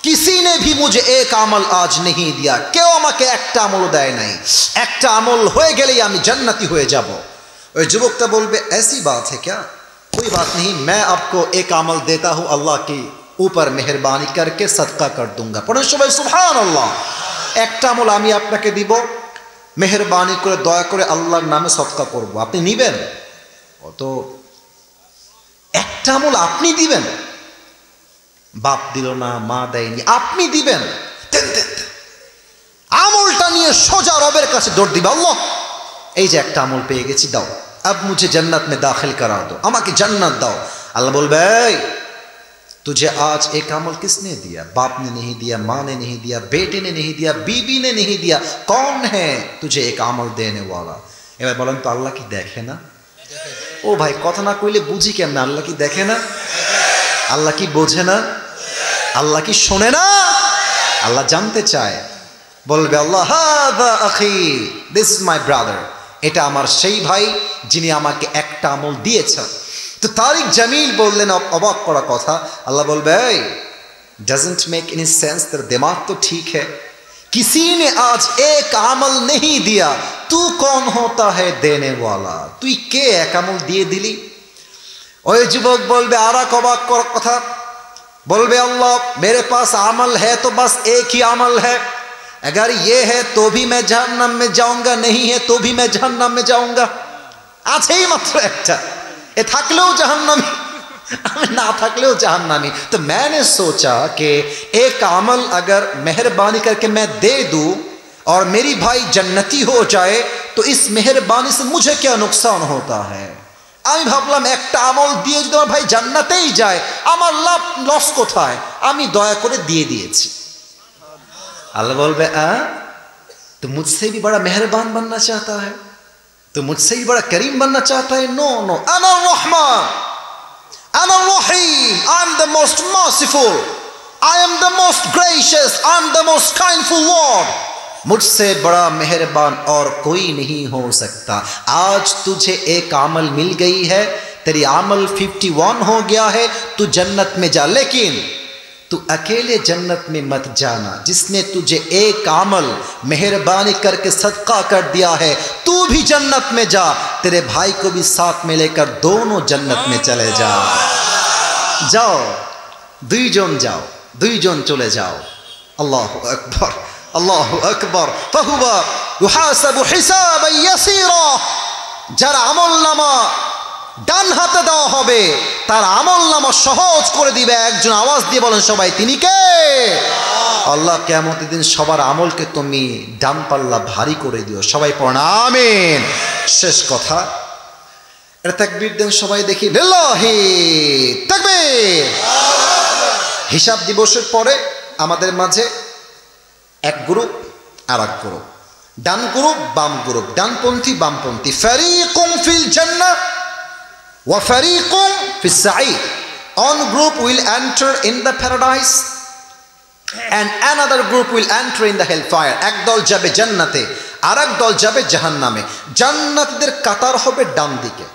किसी ने भी मुझे एक अमल आज नहीं दिया। क्यों আমাকে একটা আমল দেয় নাই, একটা আমল হয়ে গেলেই আমি জান্নাতি হয়ে যাব। ওই যুবকটা বলবে, ऐसी बात है क्या, कोई बात नहीं, मैं आपको एक अमल देता हूँ, अल्लाह की ऊपर मेहरबानी करके सदका कर दूंगा। পড়েন সবাই সুবহানাল্লাহ। একটা আমল আমি আপনাকে দিব, মেহেরবানি করে দয়া করে আল্লাহর নামে সদকা করব, আপনি নিবেন? অত একটা আমল আপনি দিবেন, বাপ দিল না, মা দেয়নি, আপনি দিবেন, আমলটা নিয়ে সোজা রবের কাছে দৌড় দিবে, আল্লাহ এই যে একটা আমল পেয়ে গেছি, দাও, अब मुझे जन्नत में दाखिल करा दो, আমাকে জান্নাত দাও। আল্লাহ বলবে, तुझे आज एक अमल किसने दिया? बाप ने नहीं दिया, माँ ने नहीं दिया, बेटे ने नहीं दिया, बीबी ने नहीं दिया, कौन है तुझे एक अमल देने वाला? এবার বলেন তো আল্লাহ কি দেখে না? ও ভাই কথা না কইলে বুঝি কেমন? আল্লাহ কি দেখে না? আল্লাহ কি বোঝে না? আল্লাহ কি শোনে না? আল্লাহ জানতে চায়, বলবে আল্লাহ হাদা আখি, দিস ইজ মাই ব্রাদার, এটা আমার সেই ভাই যিনি আমাকে একটা আমল দিয়েছেন। তো তারিক জামিল বললেন অবাক করা কথা, আল্লাহ বলবে डजंट मेक एनी सेंस, तेरा दिमाग तो ठीक है, किसी ने आज एक अमल नहीं दिया, तू कौन होता है देने वाला? তুই কে এক আমল দিয়ে দিলি? ওই যুবক বলবে আর এক অবাক করা কথা, বলবে আল্লাহ मेरे पास अमल है तो बस एक ही अमल है, अगर ये है तो भी मैं जहन्नम में जाऊंगा, नहीं है तो भी मैं जहन्नम में जाऊंगा। আছেই মাত্র একটা, এ থাকলেও জাহান্নামী, আমি না থাকলেও জাহান্नामी। तो मैंने सोचा कि एक अमल अगर मेहरबानी करके मैं दे दूं और मेरी भाई जन्नती हो जाए तो इस मेहरबानी से मुझे क्या नुकसान होता है? আমি ভাবলাম একটা আমল দিয়ে যদি আমার ভাই জান্নাতেই যায় আমার লাভ লস কোথায়, আমি দয়া করে দিয়ে দিয়েছি। अल्लाह बोलबे तो मुझसे भी बड़ा मेहरबान बनना चाहता है, तो मुझसे भी बड़ा करीम बनना चाहता है? नो नो, अना रहमान, अना रहीम, I am the most merciful, I am the most gracious, I am the most kindful lord, मुझसे बड़ा मेहरबान और कोई नहीं हो सकता। आज तुझे एक अमल मिल गई है, तेरी अमल 51 हो गया है, तू जन्नत में जा, लेकिन तू अकेले जन्नत में मत जाना, जिसने तुझे एक अमल मेहरबानी करके सदका कर दिया है तू भी जन्नत में जा, तेरे भाई को भी साथ में लेकर दोनों जन्नत में चले जाओ। जाओ दुईजन जाओ, दुईजन चले जाओ। अल्लाहु अकबर, अल्लाहु अकबर। फहुवा युहासबु हिसाबन यसीरा, যারা আমলনামা ডান হাতে দেওয়া হবে তার আমলনামা সহজ করে দিবে একজন। আওয়াজ দিয়ে বলেন সবাই, তিনি কে? আল্লাহ কিয়ামতের দিন সবার আমলকে তুমি ডান পাল্লা ভারী করে দিও। সবাই পড়েন আমিন। শেষ কথা, এটা তাকবীর দেন সবাই দেখি, লিল্লাহি তাকবীর। হিসাব দিবসের পরে আমাদের মাঝে এক গ্রুপ আর এক গ্রুপ, ডান গ্রুপ বাম গ্রুপ, ডানপন্থী বামপন্থী, ফারিকুম feel Jannah wa fariqun fis sa'ir. One group will enter in the paradise and another group will enter in the hellfire. এক দল যাবে জান্নাতে আর এক দল যাবে জাহান্নামে। জান্নাতীদের কাতার হবে ডান দিকে।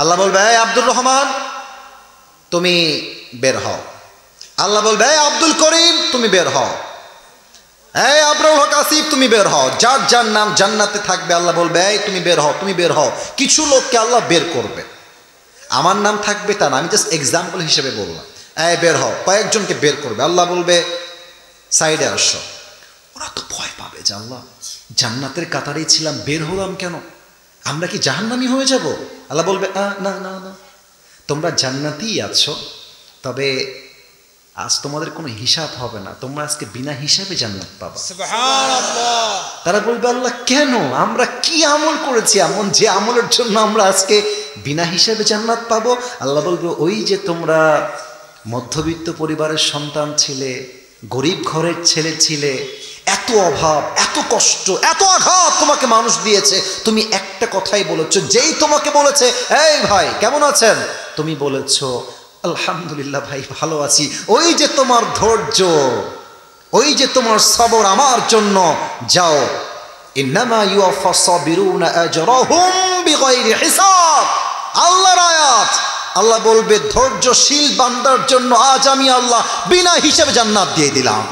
আল্লাহ বলবে এই আব্দুর রহমান তুমি বের হও। আল্লাহ বলবে এই আব্দুল করিম তুমি বের হও। এই আবরাল হক আসিফ তুমি বের হও। যার যার নাম জান্নাতে থাকবে আল্লাহ বলবে এই তুমি বের হও, তুমি বের হও। কিছু লোককে আল্লাহ বের করবে, আমার নাম থাকবে তা না, আমি জাস্ট এক্সাম্পল হিসেবে বললাম। এই বের হও, কয়েকজনকে বের করবে। আল্লাহ বলবে সাইডে আসো। ওরা তো ভয় পাবে যে আল্লাহ জান্নাতের কাতারেই ছিলাম, বের হলাম কেন? আমরা কি জাহান্নামী হয়ে যাব? আল্লাহ বলবে না না না, তোমরা জান্নাতেই আছো, তবে আজ তোমাদের কোনো হিসাব হবে না, তোমরা আজকে বিনা হিসাবে জান্নাত পাবা। সুবহানাল্লাহ। তারা বলবে আল্লাহ কেন? আমরা কি আমল করেছি এমন যে আমলের জন্য আমরা আজকে বিনা হিসাবে জান্নাত পাবো? আল্লাহ বলবে ওই যে তোমরা মধ্যবিত্ত পরিবারের সন্তান ছিলে, গরিব ঘরের ছেলে ছিলে, এত অভাব, এত কষ্ট, এত আঘাত তোমাকে মানুষ দিয়েছে, তুমি একটা কথাই বলেছো, যেই তোমাকে বলেছে এই ভাই কেমন আছেন, তুমি বলেছো আলহামদুলিল্লাহ ভাই ভালো আছি। ওই যে তোমার ধৈর্য, ওই যে তোমার সবর আমার জন্য, যাও ইন্নামা ইউওয়াফাস সাবিরুনা আজরাহুম বিগাইরি হিসাব। আল্লাহর আয়াত। আল্লাহ বলবে ধৈর্যশীল বান্দার জন্য আজ আমি আল্লাহ বিনা হিসাবে জান্নাত দিয়ে দিলাম।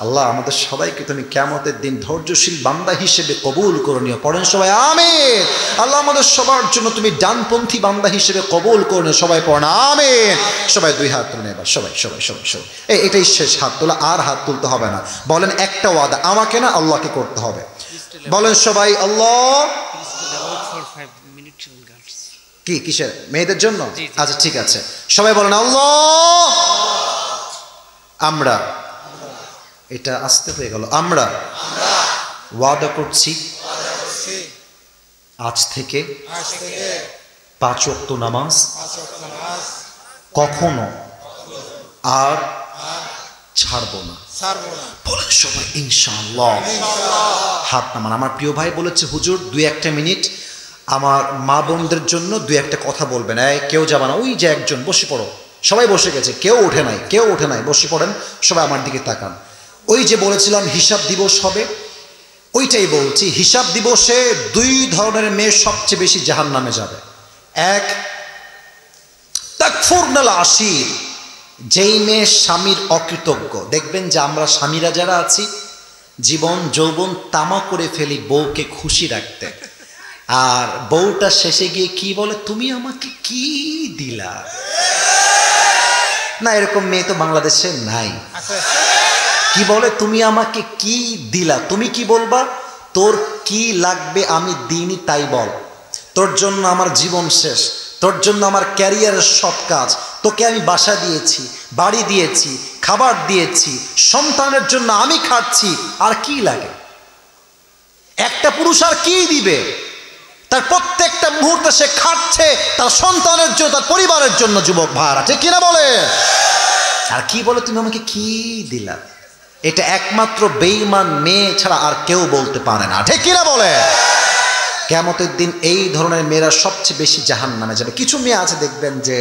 আল্লাহ আমাদের সবাইকে তুমি কিয়ামতের দিন ধৈর্যশীল বান্দা হিসেবে কবুল করে নিও। পড়েন সবাই আমিন। আল্লাহ আমাদের সবার জন্য তুমি ডানপন্থী বান্দা হিসেবে কবুল করে নিও। সবাই পড়েন আমিন। সবাই দুই হাত তুলে এবার সবাই সবাই সবাই সবাই এটাই শেষ হাত তোলা, আর হাত তুলতে হবে না। বলেন একটা ওয়াদা আমাকে না আল্লাহকে করতে হবে। বলেন সবাই আল্লাহ। কি কিসের মেয়েদের জন্য? আচ্ছা ঠিক আছে, সবাই বলেন আল্লাহ। আমরা, এটা আসতে হয়ে গেল, আমরা ওয়াদা করছি আজ থেকে 5 ওয়াক্ত নামাজ কখনো আর ছাড়বো না। বলেন সবাই ইনশাআল্লাহ। হাত নামান। আমার প্রিয় ভাই বলেছে হুজুর 2-1 মিনিট আমার মা বোনদের জন্য 2-1 কথা বলবেন। কেউ যাবে না, ওই যে একজন, বসে পড়ো। সবাই বসে গেছে, কেউ ওঠে নাই, বসে পড়েন সবাই, আমার দিকে তাকান। ওই যে বলেছিলাম হিসাব দিবস হবে, ওইটাই বলছি। হিসাব দিবসে 2 ধরনের মেয়ে সবচেয়ে বেশি জাহান্নামে যাবে। এক, তাকফুরনাল আশির, যেই মেয়ে স্বামীর অকৃতজ্ঞ। দেখবেন যে আমরা স্বামীরা যারা আছি জীবন যৌবন তামা করে ফেলি বউকে খুশি রাখতে, আর বউটা শেষে গিয়ে কি বলে, তুমি আমাকে কি দিলা। না, এরকম মেয়ে তো বাংলাদেশে নাই। কি বলে, তুমি আমাকে কি দিলা। তুমি কি বলবা, তোর কি লাগবে আমি দিইনি তাই বল। তোর জন্য আমার জীবন শেষ, তোর জন্য আমার ক্যারিয়ারের সব কাজ, তোকে আমি বাসা দিয়েছি, বাড়ি দিয়েছি, খাবার দিয়েছি, সন্তানের জন্য আমি খাচ্ছি, আর কি লাগে। একটা পুরুষ আর কি দিবে, তার প্রত্যেকটা মুহূর্তে সে খাচ্ছে তার সন্তানের জন্য, তার পরিবারের জন্য। যুবক ভাইরা ঠিক কিনা বলে, আর কি বলে তুমি আমাকে কি দিলা। এটা একমাত্র বেঈমান মেয়ে ছাড়া আর কেউ বলতে পারে না, ঠিক কিনা বলে। কিয়ামতের দিন এই ধরনের মেয়েরা সবচেয়ে বেশি জাহান্নামে যাবে। কিছু মেয়ে আছে দেখবেন যে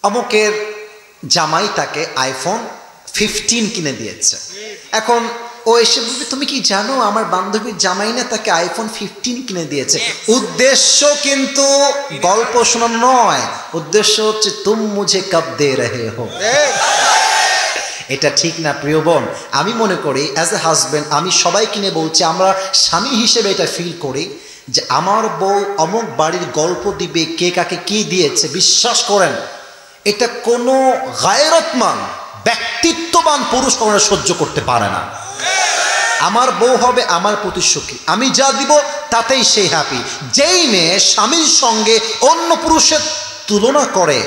অমুকের জামাই তাকে iPhone 15 কিনে দিয়েছে, এখন ও এসে বলবে তুমি কি জানো আমার বান্ধবীর জামাই না তাকে iPhone 15 কিনে দিয়েছে। উদ্দেশ্য কিন্তু গল্প শোনানো নয়, উদ্দেশ্য হচ্ছে তুম মুঝে কব দে রহে হো। এটা ঠিক না প্রিয় বোন। আমি মনে করি অ্যাজ এ হাজব্যান্ড, আমি সবাই কিনে বলছি, আমরা স্বামী হিসেবে এটা ফিল করি যে আমার বউ অমুক বাড়ির গল্প দিবে কে কাকে কি দিয়েছে। বিশ্বাস করেন এটা কোনো গায়রতমান ব্যক্তিত্ববান পুরুষ কখনো সহ্য করতে পারে না। আমার বউ হবে আমার প্রতি সুখী, আমি যা দিব তাতেই সে হ্যাপি। যেই মেয়ে স্বামীর সঙ্গে অন্য পুরুষের তুলনা করে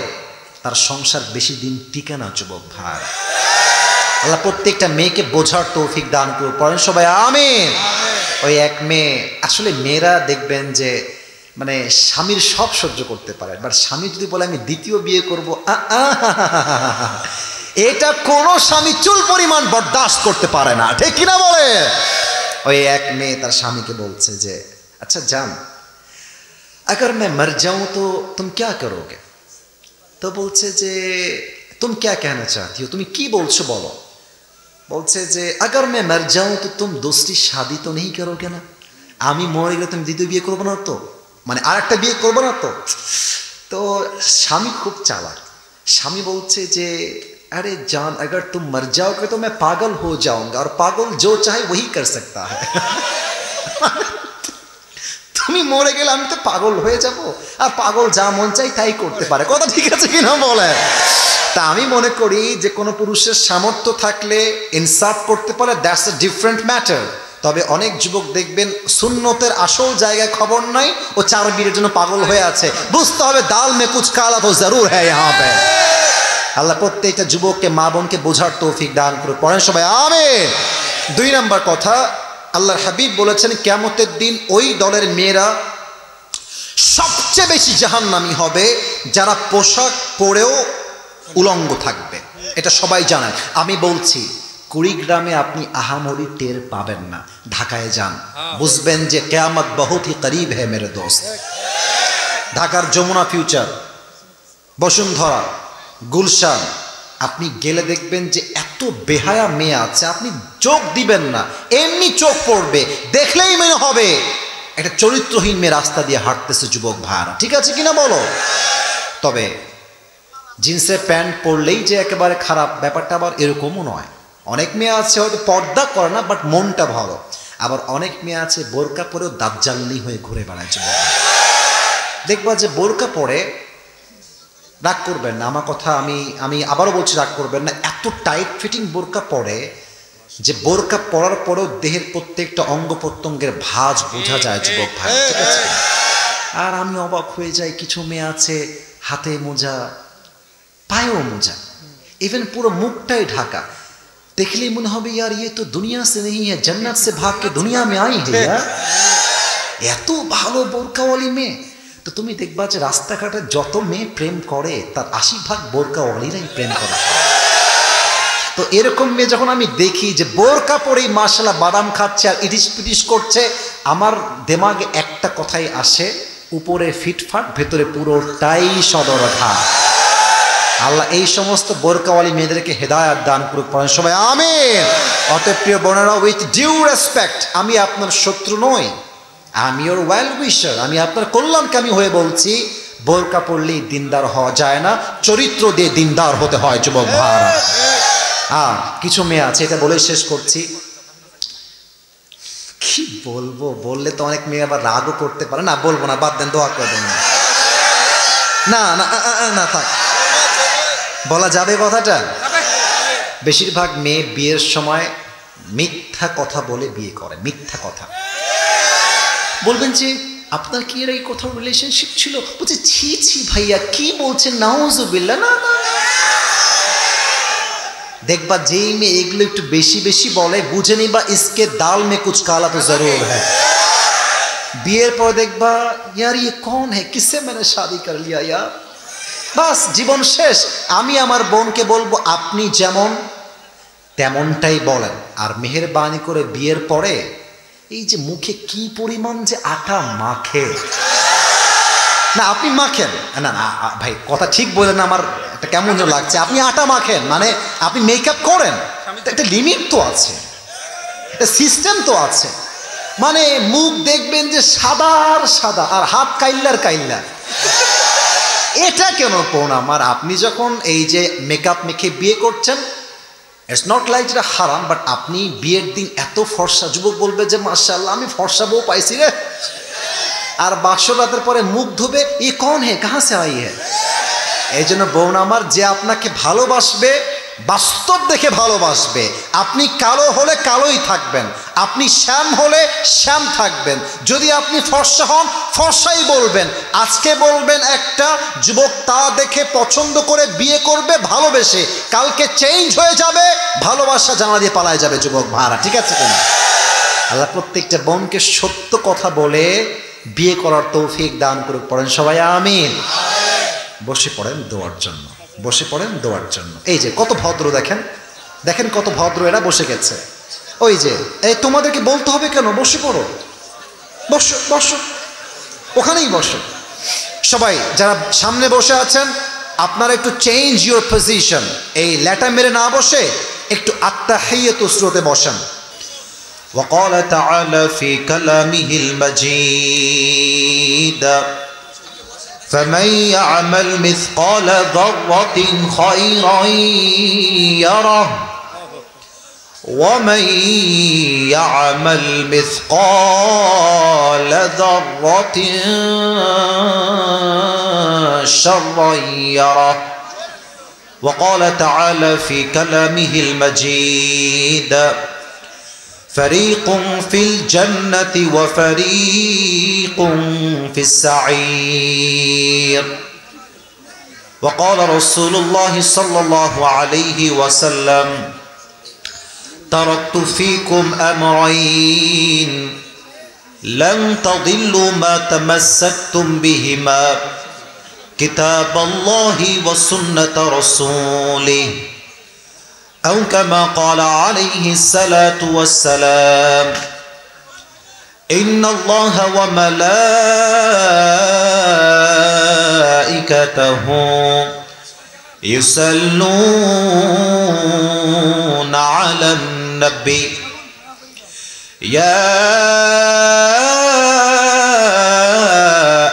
তার সংসার বেশি দিন টিকে না। যুবক ভাই, আল্লাহ প্রত্যেকটা মেয়েকে বোঝার তৌফিক দান করুন, পড়েন সবাই আমিন। ওই এক মেয়ে, আসলে মেয়েরা দেখবেন যে মানে স্বামীর সব সহ্য করতে পারে, বাট স্বামী যদি বলে আমি দ্বিতীয় বিয়ে করবো, এটা কোনো স্বামী চুল পরিমাণ বরদাস্ত করতে পারে না, ঠিক কিনা বলে। ওই এক মেয়ে তার স্বামীকে বলছে যে আচ্ছা জান, अगर मैं मर जाऊं तो तुम क्या करोगे। তো বলছে যে तुम क्या कहना चाहती हो, তুমি কি বলছো বলো। বলছে যে अगर मैं मर जाऊं तो तुम दूसरी शादी तो नहीं करोगे ना, আমি মরে গেলে তুমি দ্বিতীয় বিয়ে করবো না তো, মানে আর একটা বিয়ে করবো না তো। তো স্বামী খুব চালাক, স্বামী বলছে যে अरे जान अगर तुम मर जाओगे तो मैं पागल हो जाऊंगा, और पागल जो चाहे वही कर सकता है। তুমি মরে গেলে আমি তো পাগল হয়ে যাব, আর পাগল যা মন চাই তাই করতে পারে। কথা ঠিক আছে কিনা বলে। তা আমি মনে করি যে কোনো পুরুষের সামর্থ্য থাকলে ইনসাফ করতে পারে, দ্যাটস এ ডিফারেন্ট ম্যাটার। তবে অনেক যুবক দেখবেন সুন্নতের আসল জায়গায় খবর নাই, ও 4 বিয়ের জন্য পাগল হয়ে আছে। বুঝতে হবে দাল মে কুছ কালা তো জরুর হ্যায় ইহাঁ পে। আল্লাহ প্রত্যেকটা যুবককে মা বোনকে বোঝার তৌফিক দান করুন, পড়েন সবাই আমিন। 2 নম্বর কথা, আল্লাহর হাবিব বলেছেন কিয়ামতের দিন ওই দলের মেয়েরা সবচেয়ে বেশি জাহান্নামী হবে যারা পোশাক পরেও উলঙ্গ থাকবে। এটা সবাই জানেন। আমি বলছি কুড়িগ্রামে আপনি আহামরি টের পাবেন না, ঢাকায় যান বুঝবেন যে কিয়ামত বহুত হি করিব है मेरे दोस्त। ঢাকার যমুনা ফিউচার, বসুন্ধরা, গুলশান আপনি গেলে দেখবেন যে এত বেহায়া মেয়ে আছে, আপনি চোখ দিবেন না, এমনি চোখ পড়বে, দেখলেই মনে হবে একটা চরিত্রহীন মেয়ে রাস্তা দিয়ে হাঁটতেছে। যুবক ভাইরা ঠিক আছে কিনা বলো। তবে জিন্সের প্যান্ট পরলেই যে একেবারে খারাপ, ব্যাপারটা আবার এরকমও নয়। অনেক মেয়ে আছে হয়তো পর্দা করে না বাট মনটা ভালো, আবার অনেক মেয়ে আছে বোরকা পরেও দাজ্জালনি হয়ে ঘুরে বেড়ায়। যুবক দেখবা যে বোরকা পরে, রাগ করবেন না আমার কথা, আমি আবারও বলছি রাগ করবেন না, এত টাইট ফিটিং বোরকা পরে যে বোরকা পরার পরেও দেহের প্রত্যেকটা অঙ্গ প্রত্যঙ্গের ভাঁজ বোঝা যায় যুবক ভাই, ঠিক আছে? আর আমি অবাক হয়ে যাই, কিছু মেয়ে আছে হাতে মোজা, পায়েও মোজা, ইভেন পুরো মুখটাই ঢাকা, দেখলে মনে হবে ইয়ার ইয়ে তো দুনিয়া সে নেই হ্যাঁ, জান্নাত সে ভাগ কে দুনিয়া মে আই হে ইয়ার। এত ভালো বোরকাওয়ালি মেয়ে। তো তুমি দেখবা যে রাস্তাঘাটে যত মেয়ে প্রেম করে তার 80% বোরকাওয়ালিরাই প্রেম করে। তো এরকম মেয়ে যখন আমি দেখি যে বোরকা পরেই মাশাআল্লাহ বাদাম খাচ্ছে আর ইটিস পিটিস করছে, আমার দিমাগে একটা কথাই আসে, উপরে ফিটফাট ভেতরে পুরোটাই সদরঘা। আল্লাহ এই সমস্ত বোরকাওয়ালি মেয়েদেরকে হেদায়েত দান করুক, পড়েন সবাই আমিন। অতএব প্রিয় বোনেরা, উইথ ডিউ রেসপেক্ট, আমি আপনার শত্রু নই, আমি ওর ওয়েল উইশার, আমি আপনার কল্যাণকামী হয়ে বলছি, বোরকা পড়লেই দিনদার হওয়া যায় না, চরিত্র দিয়ে দিনদার হতে হয় যুবক ভাইরা। কিছু মেয়ে আছে, এটা বলে শেষ করছি, কি বলবো, বললে তো অনেক মেয়ে আবার রাগও করতে পারে, না বলবো না, বাদ দেন, দোয়া করে দেন। না না না থাক, বলা যাবে কথাটা। বেশিরভাগ মেয়ে বিয়ের সময় মিথ্যা কথা বলে বিয়ে করে, মিথ্যা কথা। বলবেন যে আপনার কি এর এই কোথাও রিলেশনশিপ ছিল? বলছে ছি ছি ভাইয়া কি বলছেন, নাউজুবিল্লাহ। না না, দেখবা যেই মেয়ে এগুলো একটু বেশি বেশি বলে, বুঝে নিবা ইসকে দাল মে কুছ কালা তো জরুর হ্যায়। বিয়ের পর দেখবা ইয়ার ইয়ে কौन है, किससे मैंने शादी कर लिया यार, বাস জীবন শেষ। আমি আমার বোনকে বলবো আপনি যেমন তেমনটাই বলেন, আর মেহেরবানি করে বিয়ের পরে এই যে মুখে কি পরিমাণ যে আটা মাখে, না আপনি মাখেন না, না ভাই কথা ঠিক বলেন না, আমার এটা কেমন যেন লাগছে, আপনি আটা মাখেন মানে আপনি মেকআপ করেন, একটা লিমিট তো আছে, একটা সিস্টেম তো আছে। মানে মুখ দেখবেন যে সাদার সাদা আর হাত কাইল্লার কাইল্লা, এটা কেন কোন আমার? আপনি যখন এই যে মেকআপ মেখে বিয়ে করছেন, ইটস নট লাইক যেটা হারাম, বাট আপনি বিয়ের দিন এত ফর্সা, যুবক বলবে যে মাশাআল্লাহ আমি ফর্সা বউ পাইছি রে, আর বাসর রাতের পরে মুখ ধুবে ই কौन है कहां से आई है। এই জন্য বোন আমার, যে আপনাকে ভালোবাসবে বাস্তব দেখে ভালোবাসবে, আপনি কালো হলে কালোই থাকবেন, আপনি শ্যাম হলে শ্যাম থাকবেন, যদি আপনি ফর্সা হন ফর্সাই বলবেন। আজকে বলবেন একটা যুবক তা দেখে পছন্দ করে বিয়ে করবে ভালোবেসে, কালকে চেঞ্জ হয়ে যাবে, ভালোবাসা জানা দিয়ে পালায় যাবে যুবক ভাড়া, ঠিক আছে কিনা? আল্লাহ প্রত্যেকটা বোনকে সত্য কথা বলে বিয়ে করার তৌফিক দান করুক, পড়েন সবাই আমিন। বসে পড়েন দোয়ার জন্য, বসে পড়েন দোয়ার জন্য। এই যে কত ভদ্র, দেখেন দেখেন কত ভদ্র এরা বসে গেছে। ওই যে এই তোমাদেরকে বলতে হবে কেন, বসে পড়ো, বসো বসো, ওখানেই বসো। সবাই যারা সামনে বসে আছেন আপনারা একটু চেঞ্জ ইউর পজিশন, এই ল্যাটা মেরে না বসে একটু আত্তাহিয়াতু স্রোতে বসেন। وقال تعالى في كلامه المجيد فمن يعمل مثقال ذرة خيرا يره ومن يعمل مثقال ذرة شرا يره وقال تعالى في كلامه المجيد فريق في الجنة وفريق في السعير وقال رسول الله صلى الله عليه وسلم تركت فيكم أمرين لن تضلوا ما تمسكتم بهما كتاب الله وسنة رسوله أو كما قال عليه الصلاة والسلام إن الله وملائكته يصلون على النبي يا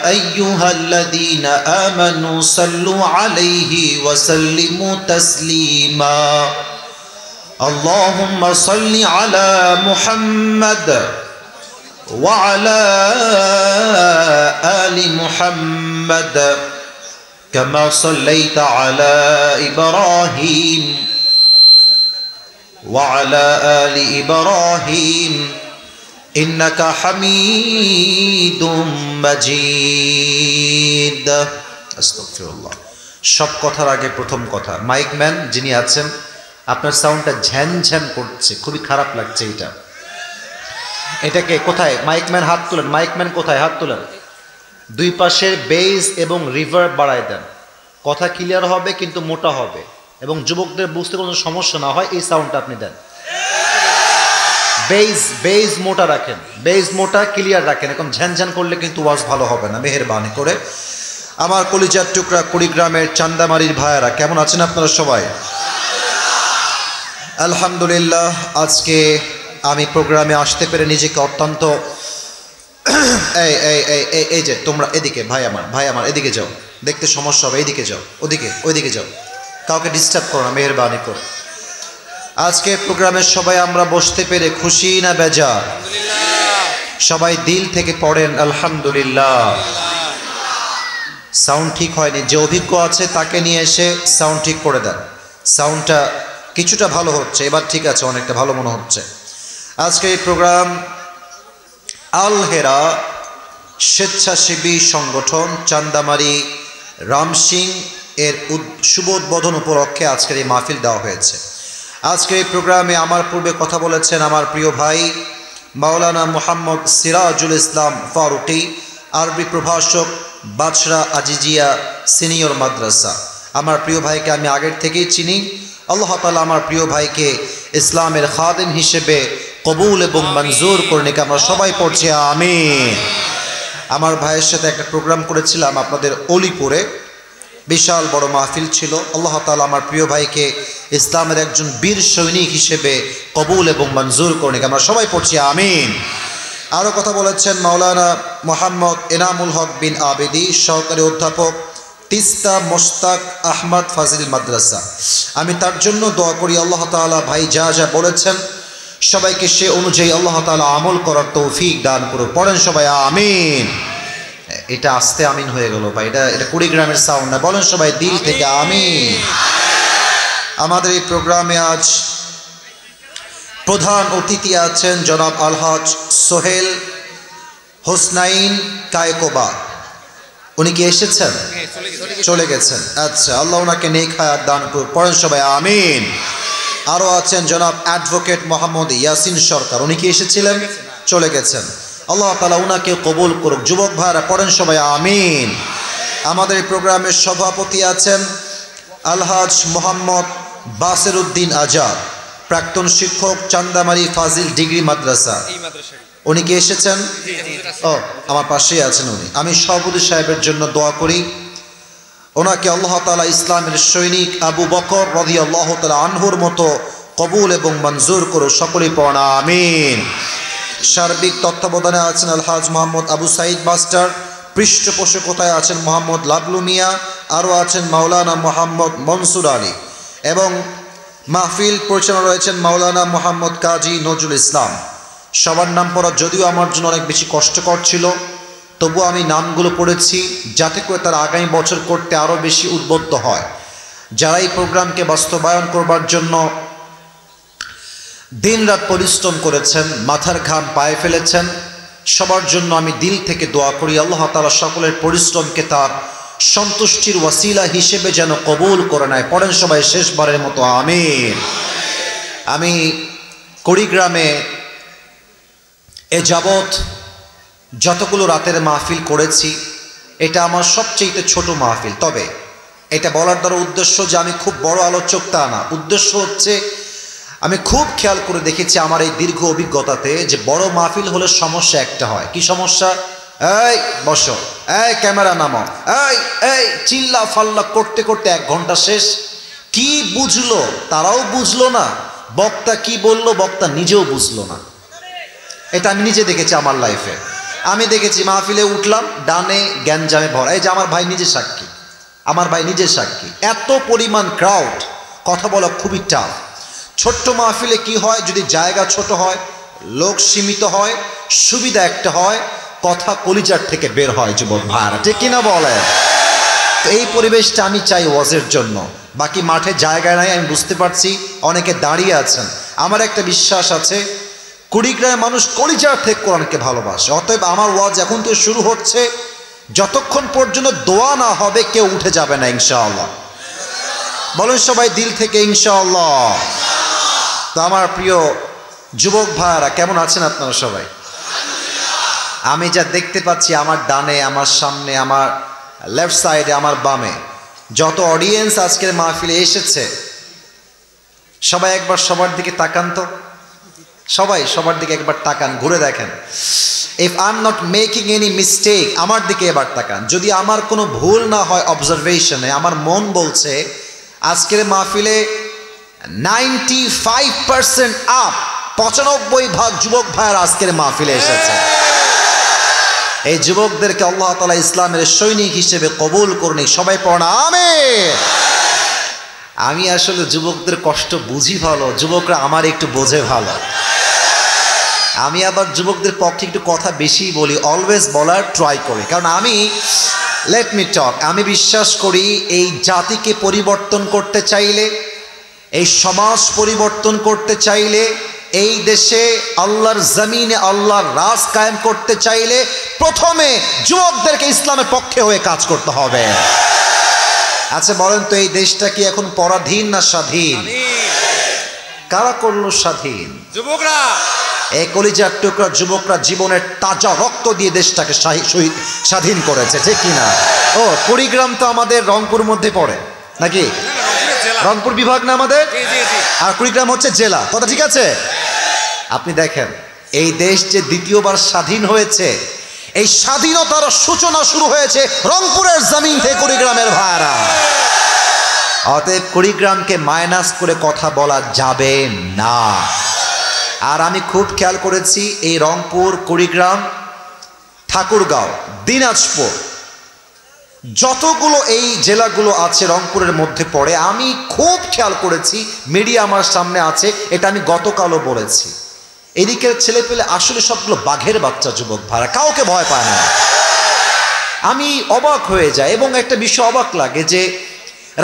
أيها الذين آمنوا صلوا عليه وسلموا تسليما اللهم صل على محمد وعلى آل محمد كما صليت على إبراهيم وعلى آل إبراهيم إنك حميد مجيد أستغفر الله সব কথার আগে প্রথম কথা মাইকম্যান যিনি আছেন আপনার সাউন্ডটা ঝ্যানঝ্যান করছে খুবই খারাপ লাগছে এটাকে কোথায় মাইকম্যান হাত তুলেন মাইকম্যান কোথায় হাত তুলেন দুই পাশের বেস এবং রিভার্ব বাড়ায় দেন কথা ক্লিয়ার হবে কিন্তু মোটা হবে এবং যুবকদের বুঝতে কোনো সমস্যা না হয় এই সাউন্ডটা আপনি দেন বেস মোটা রাখেন বেস মোটা ক্লিয়ার রাখেন এখন ঝ্যানঝ্যান করলে কিন্তু ওয়াজ ভালো হবে না মেহেরবানি করে আমার কলিজার টুকরা কুড়িগ্রামের চান্দামারির ভাইয়েরা কেমন আছেন আপনারা সবাই আলহামদুলিল্লাহ আজকে আমি প্রোগ্রামে আসতে পেরে নিজেকে অত্যন্ত এই যে তোমরা এদিকে ভাই আমার এদিকে যাও দেখতে সমস্যা হবে এইদিকে যাও ওইদিকে যাও কাউকে ডিস্টার্ব করো না মেহেরবানি করে আজকে প্রোগ্রামের সবাই আমরা বসতে পেরে খুশি না বেজার সবাই দিল থেকে পড়েন আলহামদুলিল্লাহ সাউন্ড ঠিক হয়নি যে অভিজ্ঞ আছে তাকে নিয়ে এসে সাউন্ড ঠিক করে দেন সাউন্ডটা কিছুটা ভালো হচ্ছে এবার ঠিক আছে অনেকটা ভালো মনে হচ্ছে আজকে এই প্রোগ্রাম আল হেরা স্বেচ্ছাসেবী সংগঠন চান্দামারি রামসিং এর শুভ উদ্বোধন উপলক্ষে আজকের এই মাহফিল দেওয়া হয়েছে আজকের এই প্রোগ্রামে আমার পূর্বে কথা বলেছেন আমার প্রিয় ভাই মাওলানা মোহাম্মদ সিরাজুল ইসলাম ফারুকি আরবি প্রভাষক বাদশরা আজিজিয়া সিনিয়র মাদ্রাসা আমার প্রিয় ভাইকে আমি আগের থেকেই চিনি আল্লাহ তাআলা আমার প্রিয় ভাইকে ইসলামের খাদেম হিসেবে কবুল এবং মঞ্জুর করুন আমরা সবাই পড়ছি আমিন আমার ভাইয়ের সাথে একটা প্রোগ্রাম করেছিলাম আপনাদের অলিপুরে বিশাল বড় মাহফিল ছিল আল্লাহ তাআলা আমার প্রিয় ভাইকে ইসলামের একজন বীর সৈনিক হিসেবে কবুল এবং মঞ্জুর করুন আমরা সবাই পড়ছি আমিন আরও কথা বলেছেন মাওলানা মোহাম্মদ এনামুল হক বিন আবেদি সহকারী অধ্যাপক তিস্তা মোস্তাক আহমদ ফাজিল মাদ্রাসা আমি তার জন্য দোয়া করি আল্লাহ তাআলা ভাই যা যা বলেছেন সবাইকে সে অনুযায়ী আল্লাহ তাআলা আমল করার তৌফিক দান করুন পড়েন সবাই আমিন এটা আস্তে আমিন হয়ে গেল ভাই এটা কুড়িগ্রামের সাউন্ড না বলেন সবাই দিল থেকে আমিন আমাদের এই প্রোগ্রামে আজ প্রধান অতিথি আছেন জনাব আলহাজ সোহেল হোসনাইন কায়কোবা উনি কি এসেছেন চলে গেছেন আচ্ছা আল্লাহ ওনাকে নেক হায়াত দান করুন পড়েন সবাই আমিন আরও আছেন জনাব অ্যাডভোকেট মোহাম্মদ ইয়াসিন সরকার উনি কি এসেছিলেন চলে গেছেন আল্লাহ তাআলা ওনাকে কবুল করুক যুবক ভাইরা পড়েন সবাই আমিন আমাদের এই প্রোগ্রামের সভাপতি আছেন আলহাজ মোহাম্মদ বাসের উদ্দিন আজাদ প্রাক্তন শিক্ষক চান্দামারি ফাজিল ডিগ্রি মাদ্রাসা উনি কি এসেছেন ও আমার পাশেই আছেন উনি আমি সভাপতি সাহেবের জন্য দোয়া করি ওনাকে আল্লাহ তাআলা ইসলামের সৈনিক আবু বকর রাদিয়াল্লাহু তাআলা আনহুর মতো কবুল এবং মঞ্জুর করুন সকলেই পড়া আমিন সার্বিক তত্ত্বাবধানে আছেন আলহাজ মোহাম্মদ আবু সাইদ মাস্টার পৃষ্ঠপোষকতায় আছেন মোহাম্মদ লাবলু মিয়া আরও আছেন মাওলানা মোহাম্মদ মনসুর আলী এবং মাহফিল পরিচালনা রয়েছেন মাওলানা মোহাম্মদ কাজী নজরুল ইসলাম সবার নাম পড়া যদিও আমার জন্য অনেক বেশি কষ্টকর ছিল তবুও আমি নামগুলো পড়েছি যাতে করে তারা আগামী বছর করতে আরও বেশি উদ্বুদ্ধ হয় যারা এই প্রোগ্রামকে বাস্তবায়ন করবার জন্য দিনরাত পরিশ্রম করেছেন মাথার ঘাম পায়ে ফেলেছেন সবার জন্য আমি দিল থেকে দোয়া করি আল্লাহ তাআলা সকলের পরিশ্রমকে তার সন্তুষ্টির ওয়াসিলা হিসেবে যেন কবুল করে নেয় পড়েন সবাই শেষবারের মতো আমিন আমি কুড়িগ্রামে এ যাবৎ যতগুলো রাতের মাহফিল করেছি এটা আমার সবচেয়ে ছোট মাহফিল তবে এটা বলার দ্বারা উদ্দেশ্য যে আমি খুব বড় আলোচক তা না উদ্দেশ্য হচ্ছে আমি খুব খেয়াল করে দেখেছি আমার এই দীর্ঘ অভিজ্ঞতাতে যে বড় মাহফিল হলে সমস্যা একটা হয় কি সমস্যা এই বসো এই ক্যামেরা নামাও এই চিল্লা ফাল্লা করতে করতে 1 ঘন্টা শেষ কি বুঝলো তারাও বুঝলো না বক্তা কি বললো বক্তা নিজেও বুঝলো না এটা আমি নিজে দেখেছি আমার লাইফে আমি দেখেছি মাহফিলে উঠলাম ডানে গ্যাঞ্জামে ভরা এই যে আমার ভাই নিজে সাক্ষী এত পরিমাণ ক্রাউড কথা বলা খুবই টাফ ছোট্ট মাহফিলে কি হয় যদি জায়গা ছোট হয় লোক সীমিত হয় সুবিধা একটা হয় কথা কলিজার থেকে বের হয় যুবক ভাইরা ঠিক কিনা বলে তো এই পরিবেশটা আমি চাই ওয়াজের জন্য বাকি মাঠে জায়গা নাই আমি বুঝতে পারছি অনেকে দাঁড়িয়ে আছেন আমার একটা বিশ্বাস আছে কুড়িগ্রামের মানুষ কলিজার থেকে কোরআনকে ভালোবাসে। অতএব আমার ওয়াজ এখন থেকে শুরু হচ্ছে, যতক্ষণ পর্যন্ত দোয়া না হবে কেউ উঠে যাবে না ইনশাআল্লাহ। বলেন সবাই দিল থেকে ইনশাআল্লাহ। তো আমার প্রিয় যুবক ভাইরা কেমন আছেন আপনারা সবাই? আমি যা দেখতে পাচ্ছি আমার ডানে, আমার সামনে, আমার লেফট সাইডে, আমার বামে যত অডিয়েন্স আজকের মাহফিলে এসেছে, সবাই একবার সবার দিকে তাকান তো। সবাই সবার দিকে একবার তাকান, ঘুরে দেখেন। If I am not making any mistake, আমার দিকে এবার তাকান। যদি আমার কোনো ভুল না হয় অবজারভেশনে, আমার মন বলছে আজকের মাহফিলে 95% আপ, 95% যুবক ভাইয়ের আজকের মাহফিলে এসেছে। এই যুবকদেরকে আল্লাহ তাআলা ইসলামের সৈনিক হিসেবে কবুল করুন। সবাই পড়ুন আমিন। আমি আসলে যুবকদের কষ্ট বুঝি ভালো, যুবকরা আমার একটু বোঝে ভালো। আমি আবার যুবকদের পক্ষে একটু কথা বেশি বলি, অলওয়েজ বলার ট্রাই করি, কারণ আমি লেট মি টক, আমি বিশ্বাস করি এই জাতিকে পরিবর্তন করতে চাইলে, এই সমাজ পরিবর্তন করতে চাইলে, এই দেশে আল্লাহর জমিনে আল্লাহর রাজ কায়েম করতে চাইলে প্রথমে যুবকদেরকে ইসলামের পক্ষে হয়ে কাজ করতে হবে। আচ্ছা বলেন তো, এই দেশটা কি এখন পরাধীন না স্বাধীন? কারা করলো স্বাধীন? যুবকরা। এই কলিজার টুকরা যুবকরা জীবনের তাজা রক্ত দিয়ে দেশটাকে স্বাধীন করেছে, ঠিক কিনা? ও, কুড়িগ্রাম তো আমাদের রংপুর মধ্যে পড়ে নাকি? রংপুর বিভাগ না আমাদের, আর কুড়িগ্রাম হচ্ছে জেলা, কথা ঠিক আছে? আপনি দেখেন এই দেশ যে দ্বিতীয়বার স্বাধীন হয়েছে, এই স্বাধীনতার সূচনা শুরু হয়েছে রংপুরের জমিন থেকে কুড়িগ্রামের ভাইরা। অতএব কুড়িগ্রামকে মাইনাস করে কথা বলা যাবে না। আর আমি খুব খেয়াল করেছি এই রংপুর, কুড়িগ্রাম, ঠাকুরগাঁও, দিনাজপুর, যতগুলো এই জেলাগুলো আছে রংপুরের মধ্যে পড়ে, আমি খুব খেয়াল করেছি, মিডিয়া আমার সামনে আছে, এটা আমি গতকালও বলেছি, এদিকের ছেলে পেলে আসলে সবগুলো বাঘের বাচ্চা যুবক ভাড়া, কাউকে ভয় পায় না। আমি অবাক হয়ে যাই, এবং একটা বিষয় অবাক লাগে যে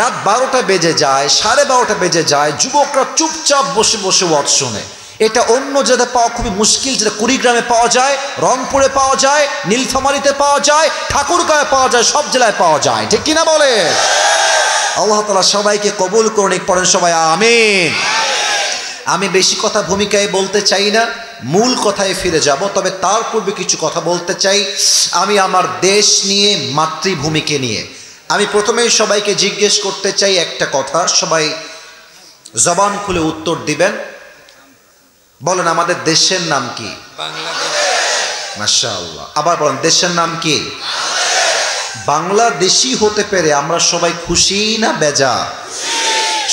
রাত 12টা বেজে যায়, 12:30 বেজে যায়, যুবকরা চুপচাপ বসে বসে ওয়াজ শোনে। এটা অন্য জায়গায় পাওয়া খুবই মুশকিল, যেটা কুড়িগ্রামে পাওয়া যায়, রংপুরে পাওয়া যায়, নীলফামারীতে পাওয়া যায়, ঠাকুরগাঁয়ে পাওয়া যায়, সব জেলায় পাওয়া যায়, ঠিক কিনা বলে? আল্লাহ তাআলা সবাইকে কবুল করুন, পড়েন সবাই আমিন। আমি বেশি কথা ভূমিকায় বলতে চাই না, মূল কথায় ফিরে যাব, তবে তার পূর্বে কিছু কথা বলতে চাই আমি আমার দেশ নিয়ে, মাতৃভূমিকে নিয়ে। আমি প্রথমেই সবাইকে জিজ্ঞেস করতে চাই একটা কথা, সবাই জবান খুলে উত্তর দিবেন। বলেন আমাদের দেশের নাম কি? বাংলাদেশ। মাশাআল্লাহ। আবার বলেন দেশের নাম কি? বাংলাদেশি হতে পেরে আমরা সবাই খুশি না বেজা?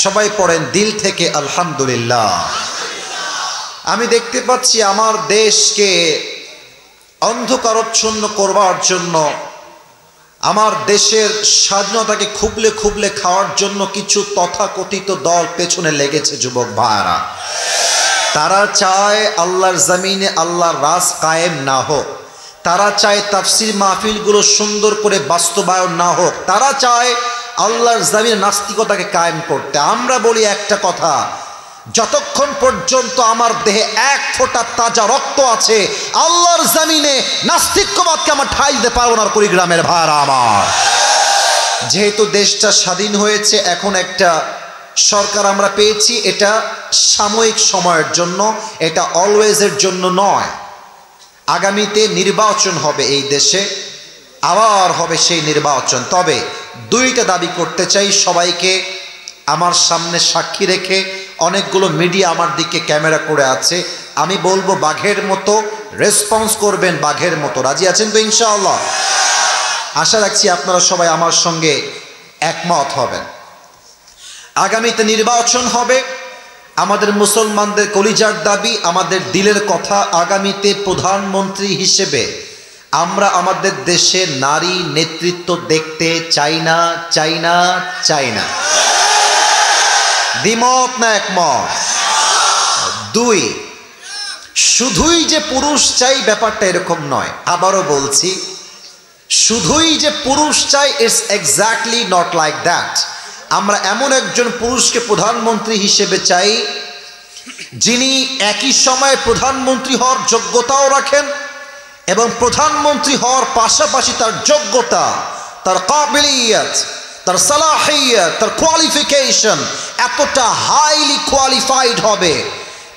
সবাই পড়েন দিল থেকে আলহামদুলিল্লাহ। আমি দেখতে পাচ্ছি আমার দেশকে অন্ধকারচ্ছন্ন করবার জন্য, আমার দেশের স্বাধীনতাকে খুবলে খুবলে খাওয়ার জন্য কিছু তথাকথিত দল পেছনে লেগেছে যুবক ভাইরা। তারা চায় আল্লাহর জমিনে আল্লাহর রাজ কায়েম না হোক, তারা চায় তাফসির মাহফিলগুলো সুন্দর করে বাস্তবায়ন না হোক, তারা চায় আল্লাহর জমিনে নাস্তিকতাকে কায়েম করতে। আমরা বলি একটা কথা, যতক্ষণ পর্যন্ত আমার দেহে এক ফোঁটা তাজা রক্ত আছে, আল্লাহর জমিনে নাস্তিকবাদকে আমরা ঠাঁই দিতে পারবো না। কুড়িগ্রামের ভাইরা আমার, যেহেতু দেশটা স্বাধীন হয়েছে, এখন একটা সরকার আমরা পেয়েছি, এটা সাময়িক সময়ের জন্য, এটা অলওয়েজের জন্য নয়। আগামীতে নির্বাচন হবে এই দেশে, আবার হবে সেই নির্বাচন। তবে দুইটা দাবি করতে চাই সবাইকে আমার সামনে সাক্ষী রেখে, অনেকগুলো মিডিয়া আমার দিকে ক্যামেরা করে আছে, আমি বলবো বাঘের মতো রেসপন্স করবেন, বাঘের মতো। রাজি আছেন তো ইনশাআল্লাহ? আশা রাখছি আপনারা সবাই আমার সঙ্গে একমত হবেন। আগামীতে নির্বাচন হবে, আমাদের মুসলমানদের কলিজার দাবি, আমাদের দিলের কথা, আগামীতে প্রধানমন্ত্রী হিসেবে আমরা আমাদের দেশে নারী নেতৃত্ব দেখতে চাই না, চাই না, চাই না। দ্বিমত না একমত? দুই, শুধুই যে পুরুষ চাই ব্যাপারটা এরকম নয়। আবারও বলছি, শুধুই যে পুরুষ চাই, it's exactly not like that. আমরা এমন একজন পুরুষকে প্রধানমন্ত্রী হিসেবে চাই যিনি একই সময়ে প্রধানমন্ত্রী হওয়ার যোগ্যতাও রাখেন এবং প্রধানমন্ত্রী হওয়ার পাশাপাশি তার যোগ্যতা, তার কাবিলিয়ত, তার সালাহিয়ত, তার কোয়ালিফিকেশন এতটা হাইলি কোয়ালিফাইড হবে,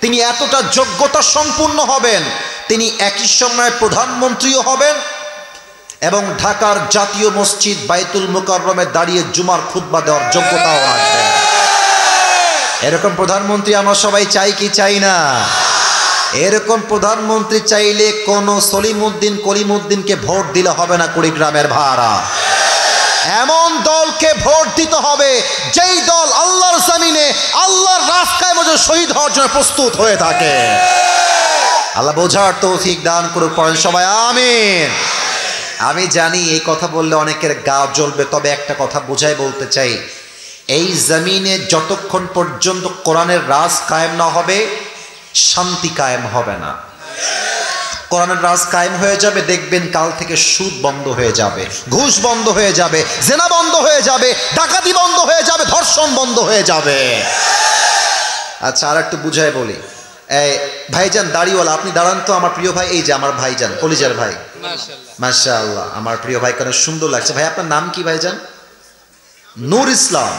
তিনি এতটা যোগ্যতা সম্পূর্ণ হবেন, তিনি একই সময়ে প্রধানমন্ত্রীও হবেন এবং ঢাকার জাতীয় মসজিদ বাইতুল মুকাররমে দাঁড়িয়ে জুমার খুতবা দেওয়ার যোগ্যতাও রাখবেন। এরকম প্রধানমন্ত্রী আমরা সবাই চাই কি চাই না? এরকম প্রধানমন্ত্রী চাইলে কোন সলিমউদ্দিন কলিমউদ্দিনকে ভোট দিলে হবে না কুড়িগ্রামের ভাড়া। এমন দলকে ভোট দিতে হবে যেই দল আল্লাহর জমিনে আল্লাহর রাস্তায় মধ্যে শহীদ হওয়ার জন্য প্রস্তুত হয়ে থাকে। আল্লাহ বোঝার তৌফিক দান করুক, পড়েন সবাই আমিন। আমি জানি এই কথা বললে অনেকের গা জ্বলবে, তবে একটা কথা বোঝাই বলতে চাই, এই জমিনে যতক্ষণ পর্যন্ত কোরআনের রাজ কায়েম না হবে শান্তি কায়েম হবে না। কোরআনের রাজ কায়েম হয়ে যাবে, দেখবেন কাল থেকে সুদ বন্ধ হয়ে যাবে, ঘুষ বন্ধ হয়ে যাবে, জেনা বন্ধ হয়ে যাবে, ডাকাতি বন্ধ হয়ে যাবে, ধর্ষণ বন্ধ হয়ে যাবে। আচ্ছা, আর একটু বুঝাই বলি। এই ভাইজান দাড়িওয়ালা, আপনি দাঁড়ান তো আমার প্রিয় ভাই, এই যে আমার ভাইজান কলিজার ভাই, মাশাআল্লাহ আমার প্রিয় ভাই, কেন সুন্দর লাগছে। ভাই আপনার নাম কি ভাইজান? নূর ইসলাম।